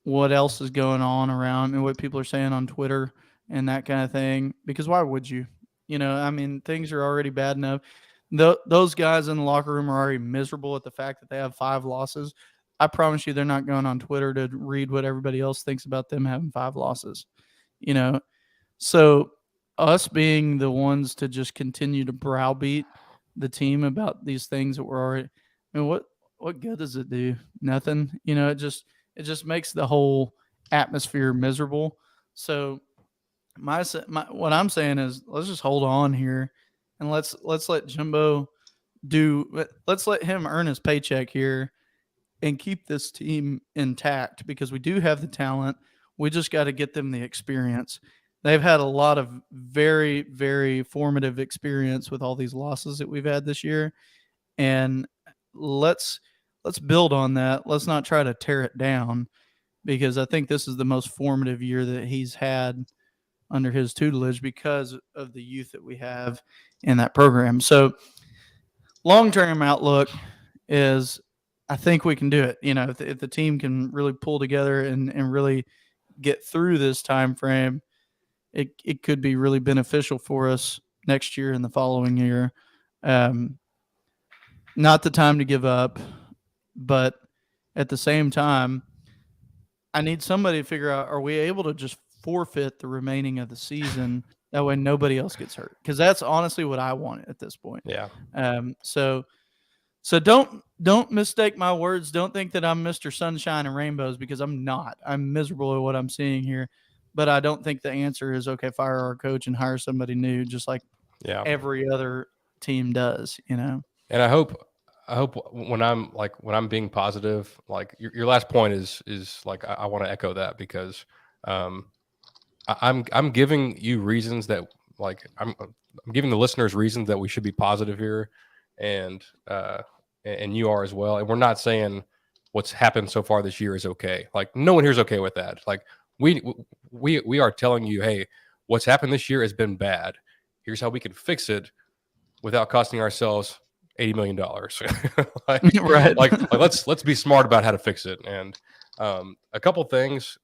what else is going on around and what people are saying on Twitter and that kind of thing, because why would you? I mean, things are already bad enough. Those guys in the locker room are already miserable at the fact that they have 5 losses. I promise you they're not going on Twitter to read what everybody else thinks about them having 5 losses. So us being the ones to just continue to browbeat the team about these things that we're already, I mean, what good does it do? Nothing. It just makes the whole atmosphere miserable. So what I'm saying is, let's just hold on here and let's let Jimbo let's let him earn his paycheck here and keep this team intact, because we do have the talent. We just got to get them the experience. They've had a lot of very, very formative experience with all these losses that we've had this year. And let's build on that. Let's not try to tear it down, because I think this is the most formative year that he's had under his tutelage because of the youth that we have in that program. So long-term outlook is, I think we can do it. If the team can really pull together and really get through this time frame, it could be really beneficial for us next year and the following year. Not the time to give up, but at the same time, I need somebody to figure out, are we able to just forfeit the remaining of the season? That way nobody else gets hurt. Because that's honestly what I want at this point. Yeah. So don't mistake my words. Don't think that I'm Mr. Sunshine and Rainbows, because I'm not. I'm miserable at what I'm seeing here. But I don't think the answer is, okay, fire our coach and hire somebody new, just like every other team does, And I hope when I'm being positive, like your last point is like, I want to echo that, because I'm giving you reasons that, like, I'm giving the listeners reasons that we should be positive here, and you are as well. And we're not saying what's happened so far this year is okay. Like, no one here is okay with that. Like, we are telling you, hey, what's happened this year has been bad. Here's how we can fix it without costing ourselves $80 million. Right. Like let's be smart about how to fix it. And a couple things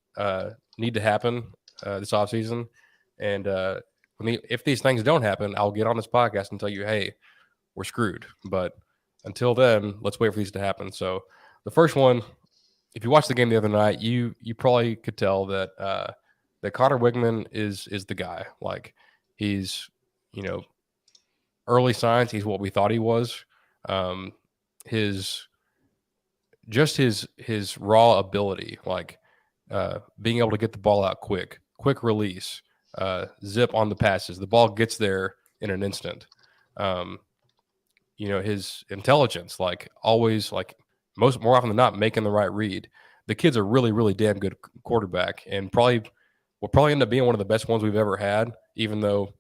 need to happen this offseason. And if these things don't happen, I'll get on this podcast and tell you, hey, we're screwed. But until then, let's wait for these to happen. So the first one, if you watched the game the other night, you probably could tell that that Connor Wigman is the guy. Like, he's, early signs, he's what we thought he was. His raw ability, like being able to get the ball out quick release, zip on the passes. The ball gets there in an instant. His intelligence, like always, like more often than not, making the right read. The kid's a really, really damn good quarterback, and will probably end up being one of the best ones we've ever had, even though,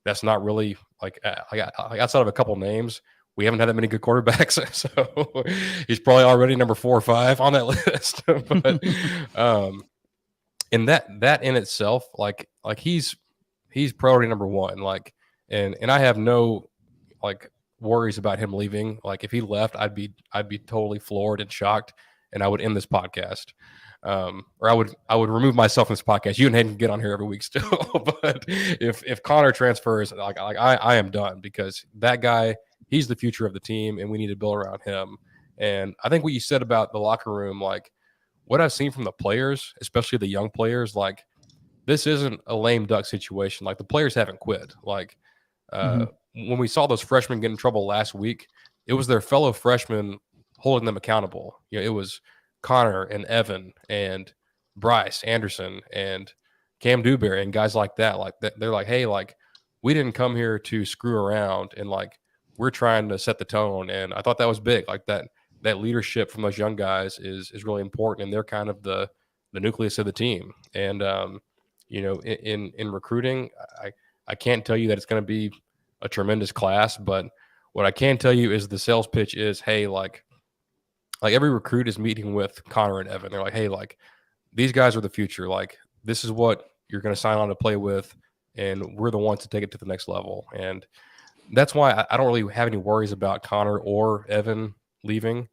that's not really like outside of a couple names, we haven't had that many good quarterbacks. So he's probably already number 4 or 5 on that list. But and that in itself, like he's priority number 1. Like, and I have no like worries about him leaving. Like, if he left, I'd be totally floored and shocked, and I would end this podcast. Or I would remove myself from this podcast. You and Hayden can get on here every week still. But if Connor transfers, like I am done, because that guy, he's the future of the team, and we need to build around him. And I think what you said about the locker room, like what I've seen from the players, especially the young players, like this isn't a lame duck situation. Like, the players haven't quit. Like when we saw those freshmen get in trouble last week, it was their fellow freshmen holding them accountable. It was Connor and Evan and Bryce Anderson and Cam Dewberry and guys like that. Like, they're like, hey, like, we didn't come here to screw around, and like, we're trying to set the tone. And I thought that was big. Like, that leadership from those young guys is really important, and they're kind of the nucleus of the team. And in recruiting, I can't tell you that it's going to be a tremendous class, but what I can tell you is the sales pitch is, hey, like every recruit is meeting with Connor and Evan. They're like, hey, like, these guys are the future. Like, this is what you're going to sign on to play with, and we're the ones to take it to the next level. And that's why I don't really have any worries about Connor or Evan leaving.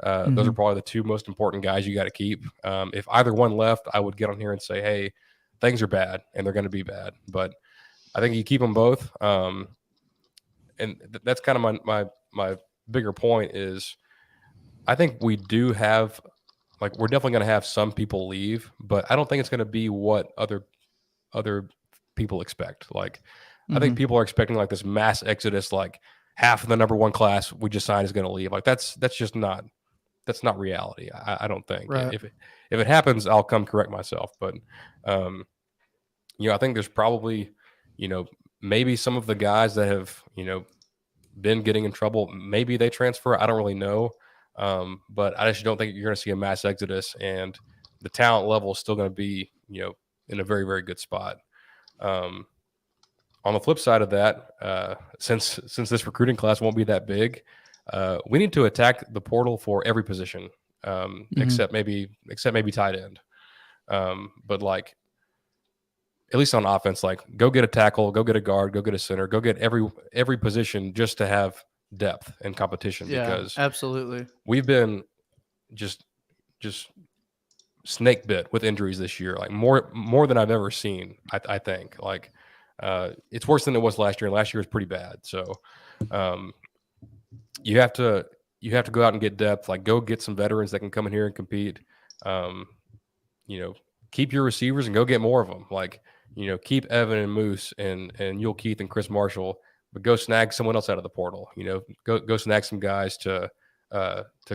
Those are probably the 2 most important guys you got to keep. If either one left, I would get on here and say, hey, things are bad, and they're going to be bad. But I think you keep them both. And that's kind of my bigger point is, I think we do have, like, we're definitely going to have some people leave, but I don't think it's going to be what other people expect. Like, I think people are expecting like this mass exodus, like half of the number 1 class we just signed is going to leave. Like, that's just not reality. I don't think. Right. If it happens, I'll come correct myself. But I think there's probably, maybe some of the guys that have, been getting in trouble, maybe they transfer. I don't really know. But I just don't think you're going to see a mass exodus, and the talent level is still going to be, in a very, very good spot. On the flip side of that, since this recruiting class won't be that big, we need to attack the portal for every position, except maybe tight end. But like, at least on offense, like, go get a tackle, go get a guard, go get a center, go get every position just to have depth and competition. Yeah, because absolutely. We've been just snake bit with injuries this year, like more than I've ever seen. I think, like, it's worse than it was last year, and last year was pretty bad. So You have to go out and get depth. Like, go get some veterans that can come in here and compete. Keep your receivers and go get more of them. Like, keep Evan and Moose and Yule Keith and Chris Marshall, but go snag someone else out of the portal. Go snag some guys to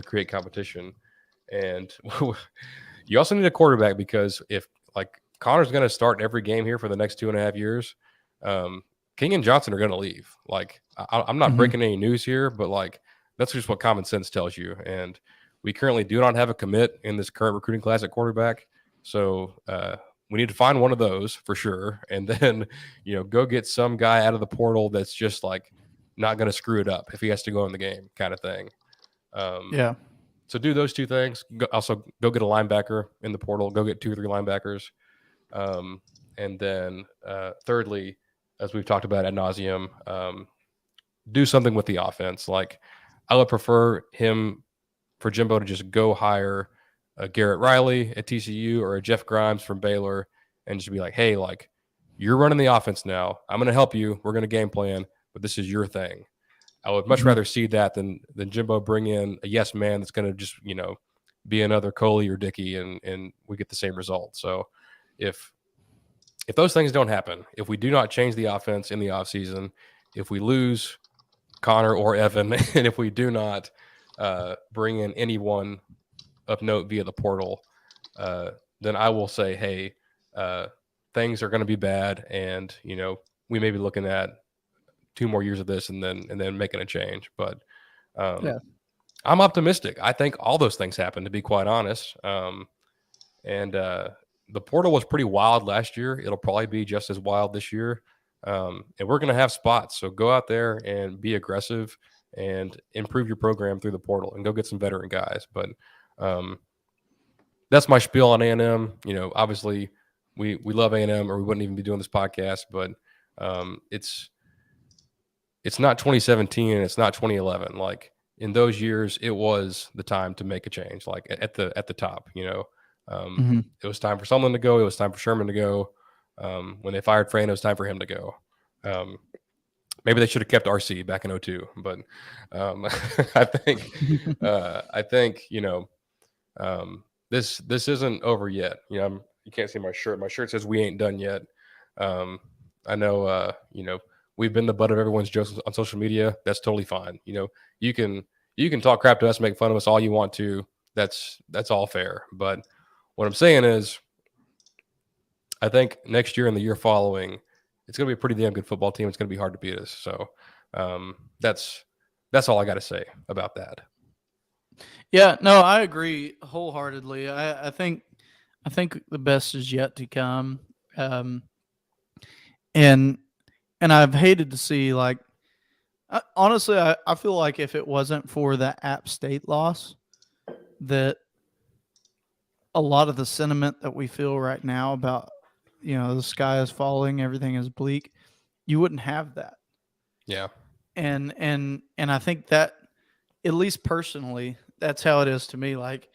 create competition. And you also need a quarterback, because if like Connor's going to start every game here for the next 2.5 years, King and Johnson are going to leave. Like, I'm not breaking any news here, but like, that's just what common sense tells you. And we currently do not have a commit in this current recruiting class at quarterback. So we need to find one of those for sure. And then, go get some guy out of the portal that's just like not going to screw it up if he has to go in the game, kind of thing. Yeah. So do those two things. Also, go get a linebacker in the portal. Go get 2 or 3 linebackers. And then thirdly, as we've talked about ad nauseum, do something with the offense. Like, I would prefer for Jimbo to just go hire a Garrett Riley at TCU or a Jeff Grimes from Baylor and just be like, hey, like, you're running the offense now. I'm going to help you. We're going to game plan, but this is your thing. I would much rather see that than Jimbo bring in a yes man that's going to just, be another Coley or Dickey and we get the same result. So if those things don't happen, if we do not change the offense in the offseason, if we lose Connor or Evan, and if we do not bring in anyone of note via the portal, then I will say, hey, things are going to be bad, and we may be looking at 2 more years of this and then making a change. But I'm optimistic. I think all those things happen, to be quite honest. And the portal was pretty wild last year. It'll probably be just as wild this year. And we're going to have spots. So go out there and be aggressive and improve your program through the portal and go get some veteran guys. But that's my spiel on A&M. Obviously we love A&M, or we wouldn't even be doing this podcast, but it's not 2017 and it's not 2011. Like, in those years, it was the time to make a change, like at the top, It was time for Sumlin to go. It was time for Sherman to go. When they fired Fran, it was time for him to go. Maybe they should have kept RC back in 2002, but I think this isn't over yet. You can't see my shirt. My shirt says "We ain't done yet." I know we've been the butt of everyone's jokes on social media. That's totally fine. You can talk crap to us, make fun of us all you want to. That's all fair. But what I'm saying is, I think next year and the year following, it's going to be a pretty damn good football team. It's going to be hard to beat us. So that's all I got to say about that. Yeah, no, I agree wholeheartedly. I think the best is yet to come. And I've hated to see, like, honestly, I feel like if it wasn't for the App State loss, that a lot of the sentiment that we feel right now about, the sky is falling, everything is bleak, you wouldn't have that. Yeah. And I think that, at least personally, that's how it is to me. Like,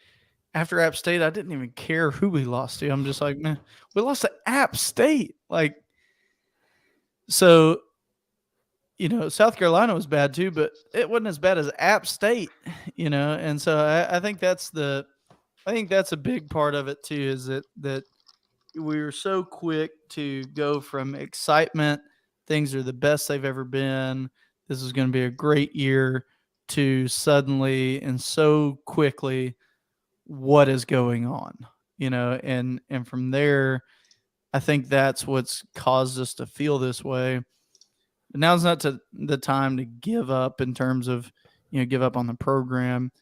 after App State, I didn't even care who we lost to. I'm just like, man, we lost to App State. Like, so, South Carolina was bad too, but it wasn't as bad as App State, And so I think that's a big part of it too, is that we were so quick to go from excitement, things are the best they've ever been, this is going to be a great year, to suddenly and so quickly, what is going on, and from there, I think that's what's caused us to feel this way. But now's not the time to give up in terms of, give up on the program.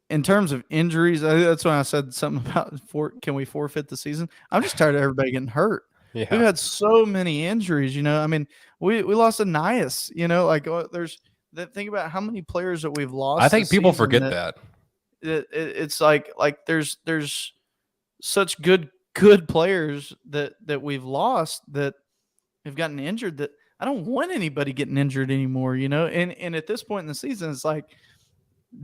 In terms of injuries, that's when I said something about can we forfeit the season? I'm just tired of everybody getting hurt. Yeah. We've had so many injuries, I mean, we lost a Nias, think about how many players that we've lost. I think people forget that. It's like there's such good players that we've lost that have gotten injured, that I don't want anybody getting injured anymore, and at this point in the season, it's like,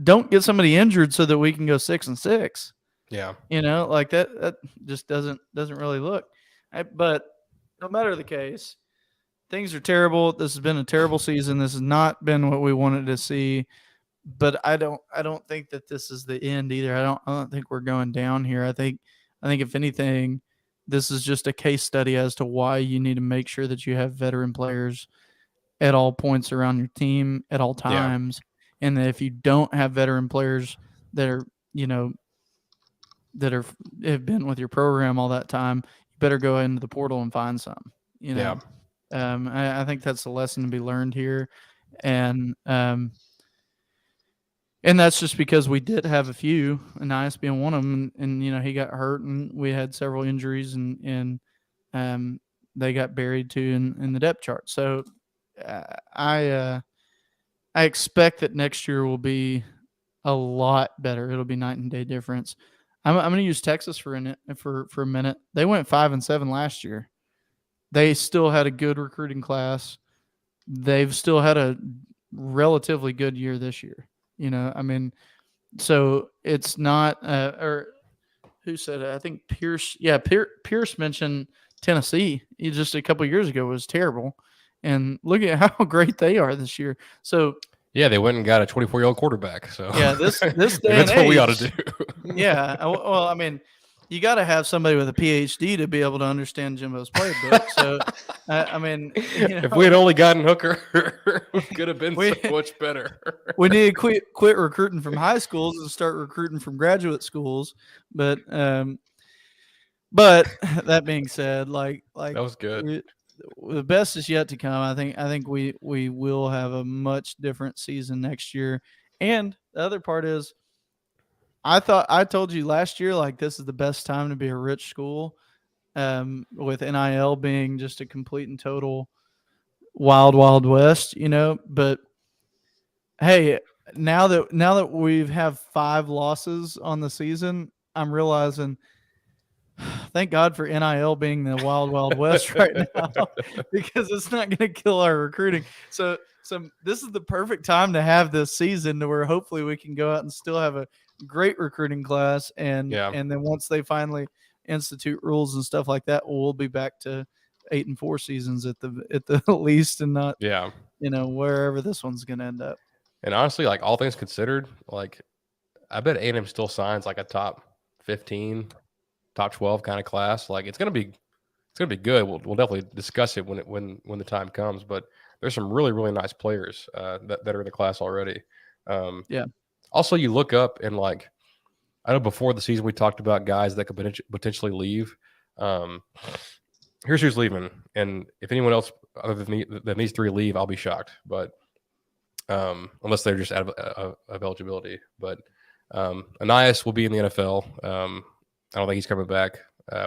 don't get somebody injured so that we can go 6-6. Yeah. Like that just doesn't really look. But no matter the case, things are terrible. This has been a terrible season. This has not been what we wanted to see. But I don't think that this is the end either. I don't think we're going down here. I think if anything, this is just a case study as to why you need to make sure that you have veteran players at all points around your team at all times. Yeah. And that if you don't have veteran players that are, have been with your program all that time, you better go into the portal and find some. I think that's a lesson to be learned here. And that's just because we did have a few, Anias being one of them, and he got hurt, and we had several injuries, and they got buried too in the depth chart. So I expect that next year will be a lot better. It'll be night and day difference. I'm going to use Texas for a minute. They went 5-7 last year. They still had a good recruiting class. They've still had a relatively good year this year. So it's not, or who said it? I think Pierce. Yeah, Pierce mentioned Tennessee just a couple of years ago was terrible, and look at how great they are this year. So yeah, they went and got a 24-year-old quarterback. So yeah, this day that's what we ought to do. Yeah, well, you got to have somebody with a PhD to be able to understand Jimbo's playbook. So, if we had only gotten Hooker, it could have been so much better. We need to quit recruiting from high schools and start recruiting from graduate schools. But that being said, like that was good. The best is yet to come. I think we will have a much different season next year. And the other part is, I told you last year, like, this is the best time to be a rich school, with NIL being just a complete and total wild west, But hey, now that we have 5 losses on the season, I'm realizing, thank God for NIL being the wild west right now, because it's not going to kill our recruiting. So this is the perfect time to have this season to where hopefully we can go out and still have a great recruiting class, and then once they finally institute rules and stuff like that, we'll be back to 8-4 seasons at the least, and not wherever this one's going to end up. And honestly, like, all things considered, like, I bet A&M still signs like a top 15, top 12 kind of class. Like, it's gonna be good. We'll definitely discuss it when the time comes. But there's some really, really nice players that are in the class already. Also, you look up and, like, I know before the season we talked about guys that could potentially leave. Here's who's leaving, and if anyone else other than these 3 leave, I'll be shocked. But unless they're just out of eligibility. But Anias will be in the NFL. I don't think he's coming back.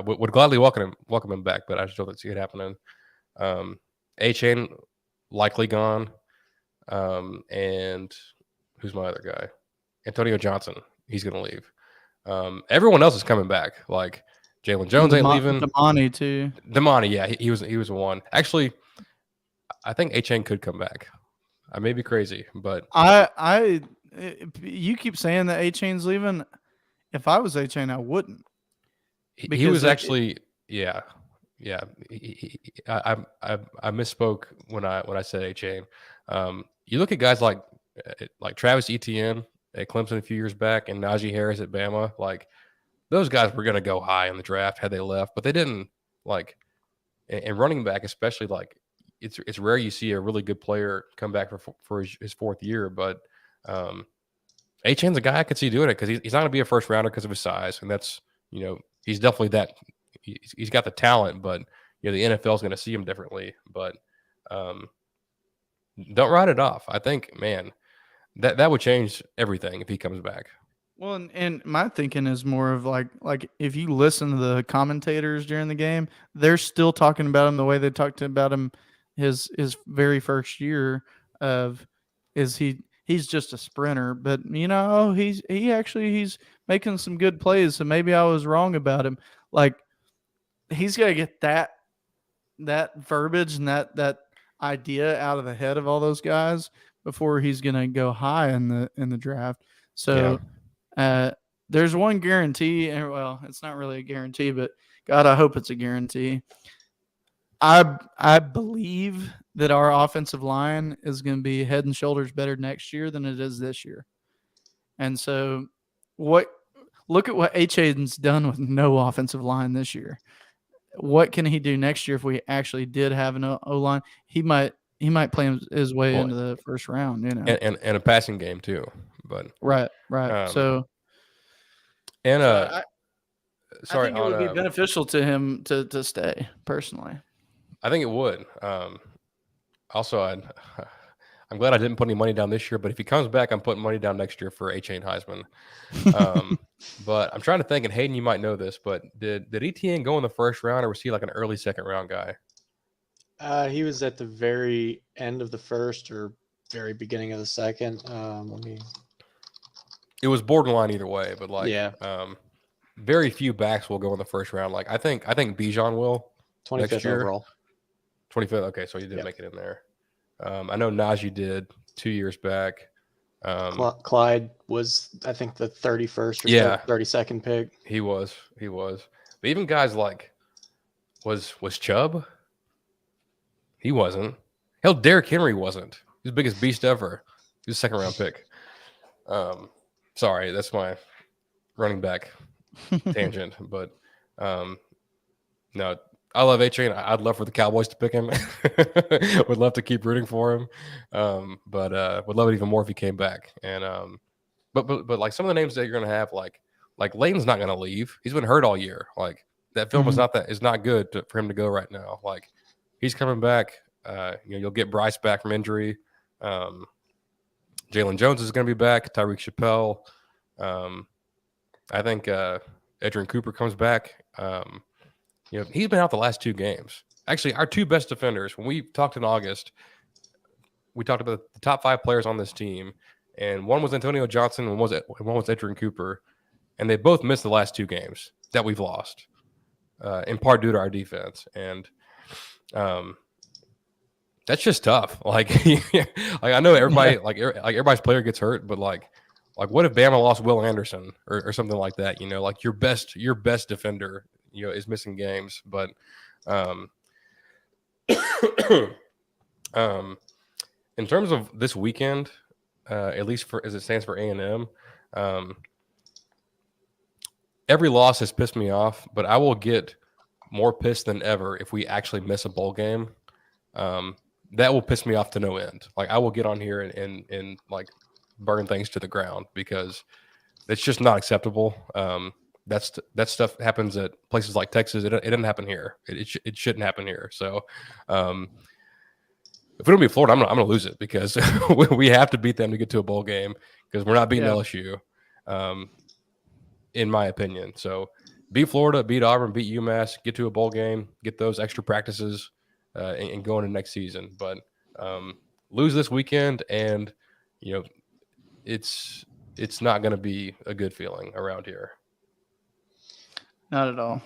Would gladly welcome him back, but I just don't see it happening. A-Chain likely gone. And who's my other guy? Antonio Johnson. He's going to leave. Everyone else is coming back. Like, Jalen Jones ain't leaving. Damani too. Damani, yeah, he was one. Actually, I think A-Chain could come back. I may be crazy, but you keep saying that A-Chain's leaving. If I was A-Chain, I wouldn't. He was actually, yeah. I misspoke when I said A-Chain. You look at guys like Travis Etienne at Clemson a few years back, and Najee Harris at Bama. Like, those guys were going to go high in the draft had they left, but they didn't. Like, and running back especially, like, it's rare you see a really good player come back for his 4th year. But A-Chain's a guy I could see doing it, because he's not going to be a first rounder because of his size, and that's, he's definitely that. He's got the talent, but the NFL is going to see him differently. But don't write it off. I think, man, that would change everything if he comes back. Well, and my thinking is more of like if you listen to the commentators during the game, they're still talking about him the way they talked about him his very first year of he's just a sprinter, but he's making some good plays, so maybe I was wrong about him. Like, he's got to get that verbiage and that idea out of the head of all those guys before he's going to go high in the draft. So there's one guarantee, and well, it's not really a guarantee, but God, I hope it's a guarantee. I believe that our offensive line is going to be head and shoulders better next year than it is this year. And so look at what H-Aiden's done with no offensive line this year. What can he do next year if we actually did have an O-line? He might play his way into the first round, you know. And a passing game too. But right. So and sorry, I think it would be beneficial to him to stay personally. I think it would. Also, I'm glad I didn't put any money down this year, but if he comes back, I'm putting money down next year for H.A. Heisman. But I'm trying to think, and Hayden, you might know this, but did Etienne go in the first round, or was he like an early second round guy? He was at the very end of the first or very beginning of the second. It was borderline either way, but like, yeah. Very few backs will go in the first round. Like I think Bijan will 25th next year. overall. 25th. Okay, so you didn't make it in there. I know Najee did 2 years back. Clyde was, I think, the 31st or 32nd pick. He was. But even guys like was Chubb? He wasn't. Hell, Derrick Henry wasn't. He's the biggest beast ever. He was a second round pick. Sorry, that's my running back tangent. But no, I love A-Chain. I'd love for the Cowboys to pick him. Would love to keep rooting for him. But would love it even more if he came back. And but like some of the names that you're gonna have, like Layton's not gonna leave. He's been hurt all year. Like that film is not good for him to go right now. Like he's coming back. You'll get Bryce back from injury. Jalen Jones is gonna be back. Tyreek Chappelle. I think Edgerrin Cooper comes back. He's been out the last 2 games. Actually, our 2 best defenders, when we talked in August, we talked about the top 5 players on this team, and one was Antonio Johnson and one was Edgerrin Cooper, and they both missed the last 2 games that we've lost, in part due to our defense. And that's just tough. Like, I know everybody, everybody's player gets hurt, but like what if Bama lost Will Anderson or something like that? Like your best defender, is missing games. But in terms of this weekend, at least as it stands for A&M, every loss has pissed me off, but I will get more pissed than ever if we actually miss a bowl game. That will piss me off to no end. Like I will get on here and like burn things to the ground because it's just not acceptable. That stuff happens at places like Texas. It didn't happen here. It shouldn't happen here. So if we don't beat Florida, I'm gonna lose it because we have to beat them to get to a bowl game because we're not beating LSU, in my opinion. So beat Florida, beat Auburn, beat UMass, get to a bowl game, get those extra practices, and go into next season. But lose this weekend, and it's not going to be a good feeling around here. Not at all.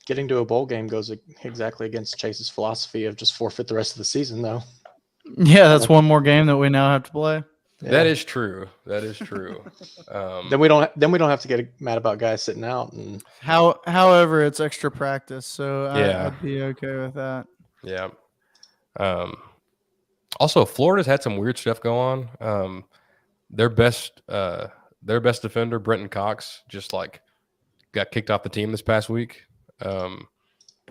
Getting to a bowl game goes exactly against Chase's philosophy of just forfeit the rest of the season, though. Yeah, that's one more game that we now have to play. Yeah. That is true. Then we don't have to get mad about guys sitting out. And however, it's extra practice, so yeah. I'd be okay with that. Yeah. Also, Florida's had some weird stuff go on. Their best defender, Brenton Cox, just like got kicked off the team this past week.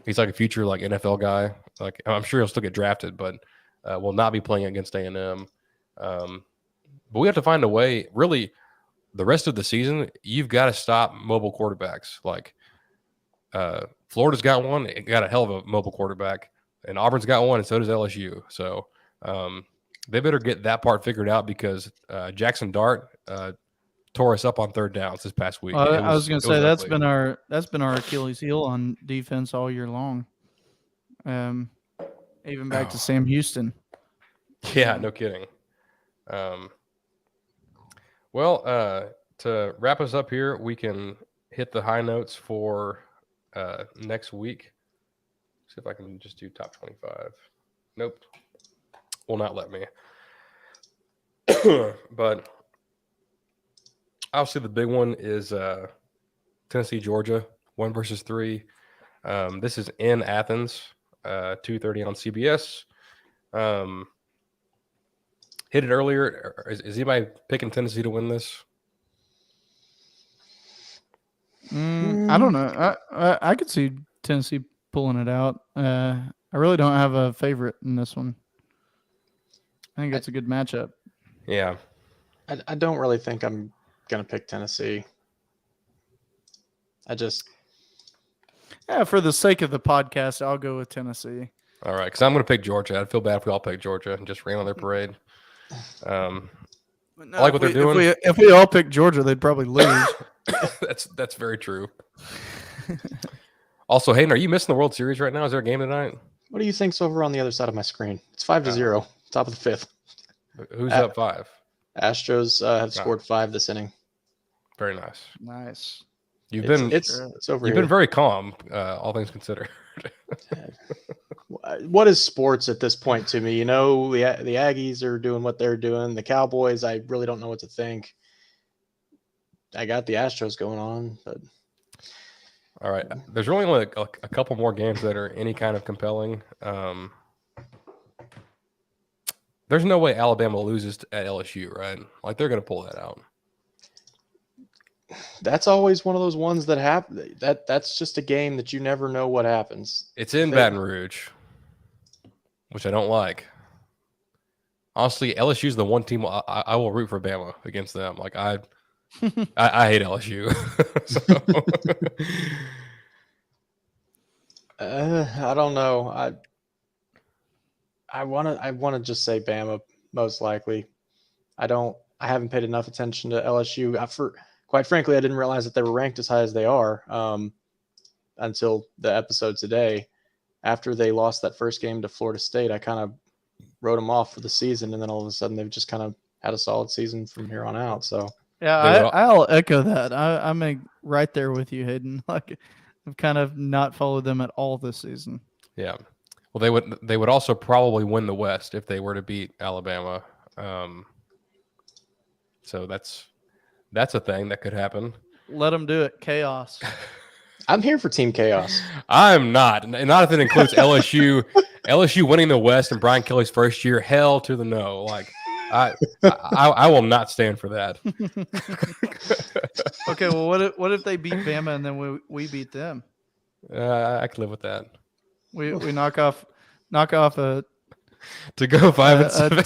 He's like a future like NFL guy. Like I'm sure he'll still get drafted, but will not be playing against A&M. But we have to find a way. Really, the rest of the season, you've got to stop mobile quarterbacks. Like Florida's got one; it got a hell of a mobile quarterback, and Auburn's got one, and so does LSU. So they better get that part figured out because Jackson Dart tore us up on third downs this past week. I was going to say that's been our Achilles heel on defense all year long. Even back to Sam Houston. Yeah, no kidding. Well, to wrap us up here, we can hit the high notes for next week. See if I can just do top 25. Nope. Will not let me. But obviously the big one is Tennessee, Georgia, 1 versus 3. This is in Athens. 2:30 on CBS. Hit it earlier. Is anybody picking Tennessee to win this? I don't know. I could see Tennessee pulling it out. I really don't have a favorite in this one. I think it's a good matchup. Yeah. I don't really think I'm going to pick Tennessee. For the sake of the podcast, I'll go with Tennessee. All right, because I'm going to pick Georgia. I'd feel bad if we all picked Georgia and just ran on their parade. I like what they're doing. If we all picked Georgia, they'd probably lose. That's very true. Also, Hayden, are you missing the World Series right now? Is there a game tonight? What do you think's over on the other side of my screen? It's 5-0, top of the 5th. Who's up 5? Astros have scored 5 this inning. Very nice. Nice. You've It's over been very calm, all things considered. What is sports at this point to me? You know, the Aggies are doing what they're doing. The Cowboys, I really don't know what to think. I got the Astros going on, but all right. There's really only a couple more games that are any kind of compelling. There's no way Alabama loses at LSU, right? Like they're going to pull that out. That's always one of those ones that happen. That's just a game that you never know what happens. It's in Baton Rouge, which I don't like. Honestly, LSU's the one team I will root for Bama against them. Like I hate LSU. I don't know. I want to just say Bama most likely. I haven't paid enough attention to LSU. Quite frankly, I didn't realize that they were ranked as high as they are until the episode today. After they lost that first game to Florida State, I kind of wrote them off for the season, and then all of a sudden they've just kind of had a solid season from here on out. So yeah, I'll echo that. I'm right there with you, Hayden. Like I've kind of not followed them at all this season. Yeah. Well, they would also probably win the West if they were to beat Alabama. So that's a thing that could happen. Let them do it. Chaos. I'm here for Team Chaos. I'm not if it includes LSU. LSU winning the West and Brian Kelly's first year. Hell to the no. Like I will not stand for that. Okay, well, what if they beat Bama and then we beat them? I could live with that. We knock off a to go 5-7.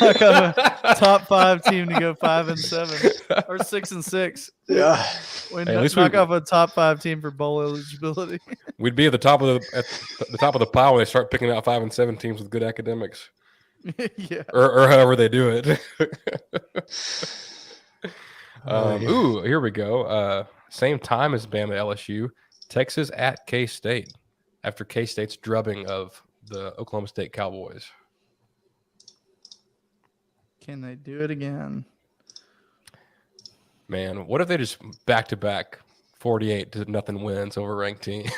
Knock off a top 5 team to go 5-7 or 6-6. Yeah, We knock off a top 5 team for bowl eligibility. We'd be at the top of the pile when they start picking out 5 and 7 teams with good academics. Yeah, or however they do it. Yeah. Ooh, here we go. Same time as Bama LSU, Texas at K-State after K-State's drubbing of the Oklahoma State Cowboys. Can they do it again? Man, what if they just back-to-back 48-0 wins over ranked teams?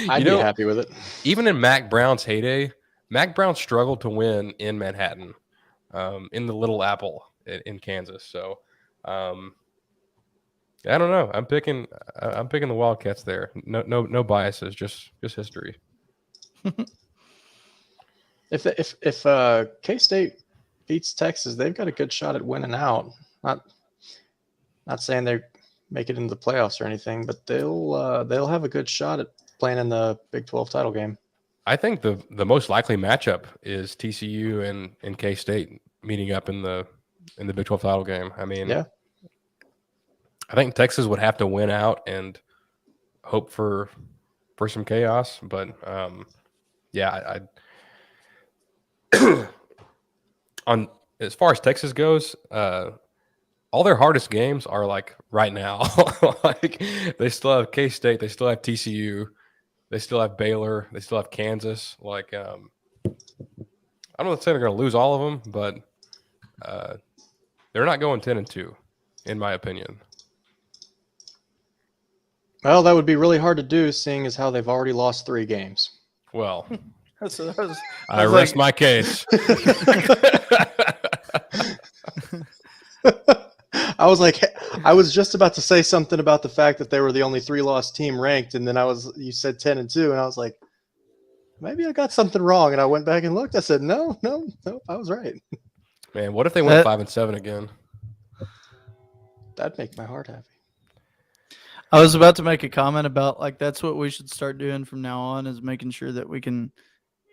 I'd be happy with it. Even in Mac Brown's heyday, Mac Brown struggled to win in Manhattan, in the Little Apple in Kansas. So, I don't know. I'm picking the Wildcats there. No biases, just history. If K-State beats Texas, they've got a good shot at winning out. Not saying they make it into the playoffs or anything, but they'll have a good shot at playing in the Big 12 title game. I think the most likely matchup is TCU and K-State meeting up in the Big 12 title game. I mean, yeah. I think Texas would have to win out and hope for some chaos, but yeah, on as far as Texas goes, all their hardest games are like right now. Like they still have K-State, they still have TCU, they still have Baylor, they still have Kansas. Like I'm not saying they're going to lose all of them, but they're not going 10-2, in my opinion. Well, that would be really hard to do, seeing as how they've already lost 3 games. Well, I rest my case. I was like, I was just about to say something about the fact that they were the only 3-loss team ranked, and then you said 10-2, and I was like, maybe I got something wrong, and I went back and looked. I said, no, I was right. Man, what if they went 5-7 again? That'd make my heart happy. I was about to make a comment about like that's what we should start doing from now on is making sure that we can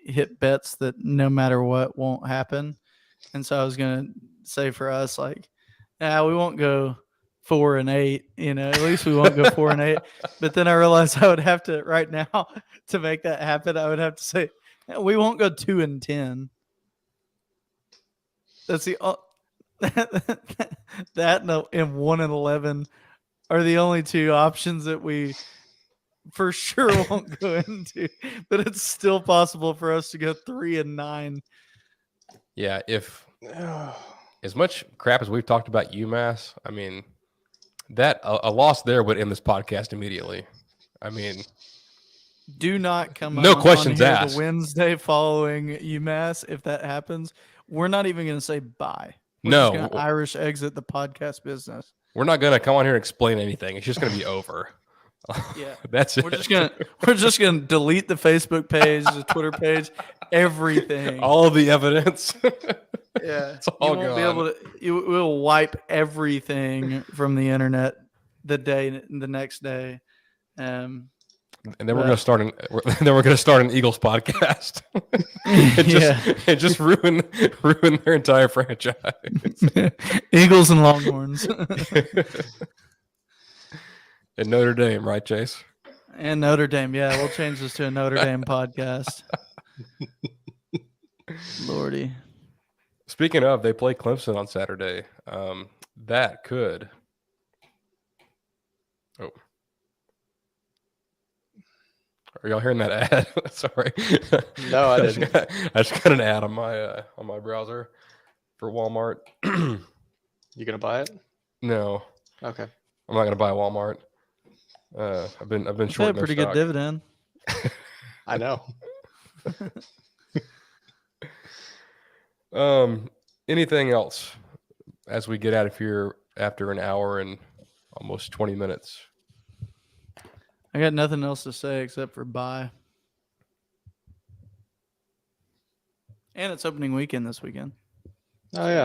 hit bets that no matter what won't happen. And so I was gonna say for us like, we won't go 4-8. At least we won't go 4-8. But then I realized I would have to right now to make that happen. I would have to say we won't go 2-10. That's the that and 1-11 are the only two options that we for sure won't go into. But it's still possible for us to go 3-9. Yeah, if as much crap as we've talked about UMass, I mean, that a loss there would end this podcast immediately. I mean, do not come no on questions here asked. The Wednesday following UMass. If that happens, we're not even going to say bye. We're just going to Irish exit the podcast business. We're not going to come on here and explain anything. It's just going to be over. Yeah, that's it. We're just gonna delete the Facebook page, the Twitter page, everything. All the evidence. Yeah, it's all you won't gone. be able to. You will wipe everything from the internet the next day. And then we're going to start an Eagles podcast. and just ruin their entire franchise. Eagles and Longhorns. And Notre Dame, right, Chase? And Notre Dame. Yeah, we'll change this to a Notre Dame podcast. Lordy. Speaking of, they play Clemson on Saturday. That could. Oh. Are y'all hearing that ad? Sorry. No, I didn't. I just got an ad on my browser for Walmart. You gonna buy it? No. Okay. I'm not gonna buy Walmart. I've been short. Pretty good dividend. I know. Anything else as we get out of here after an hour and almost 20 minutes? I got nothing else to say except for bye. And it's opening weekend this weekend. Oh yeah.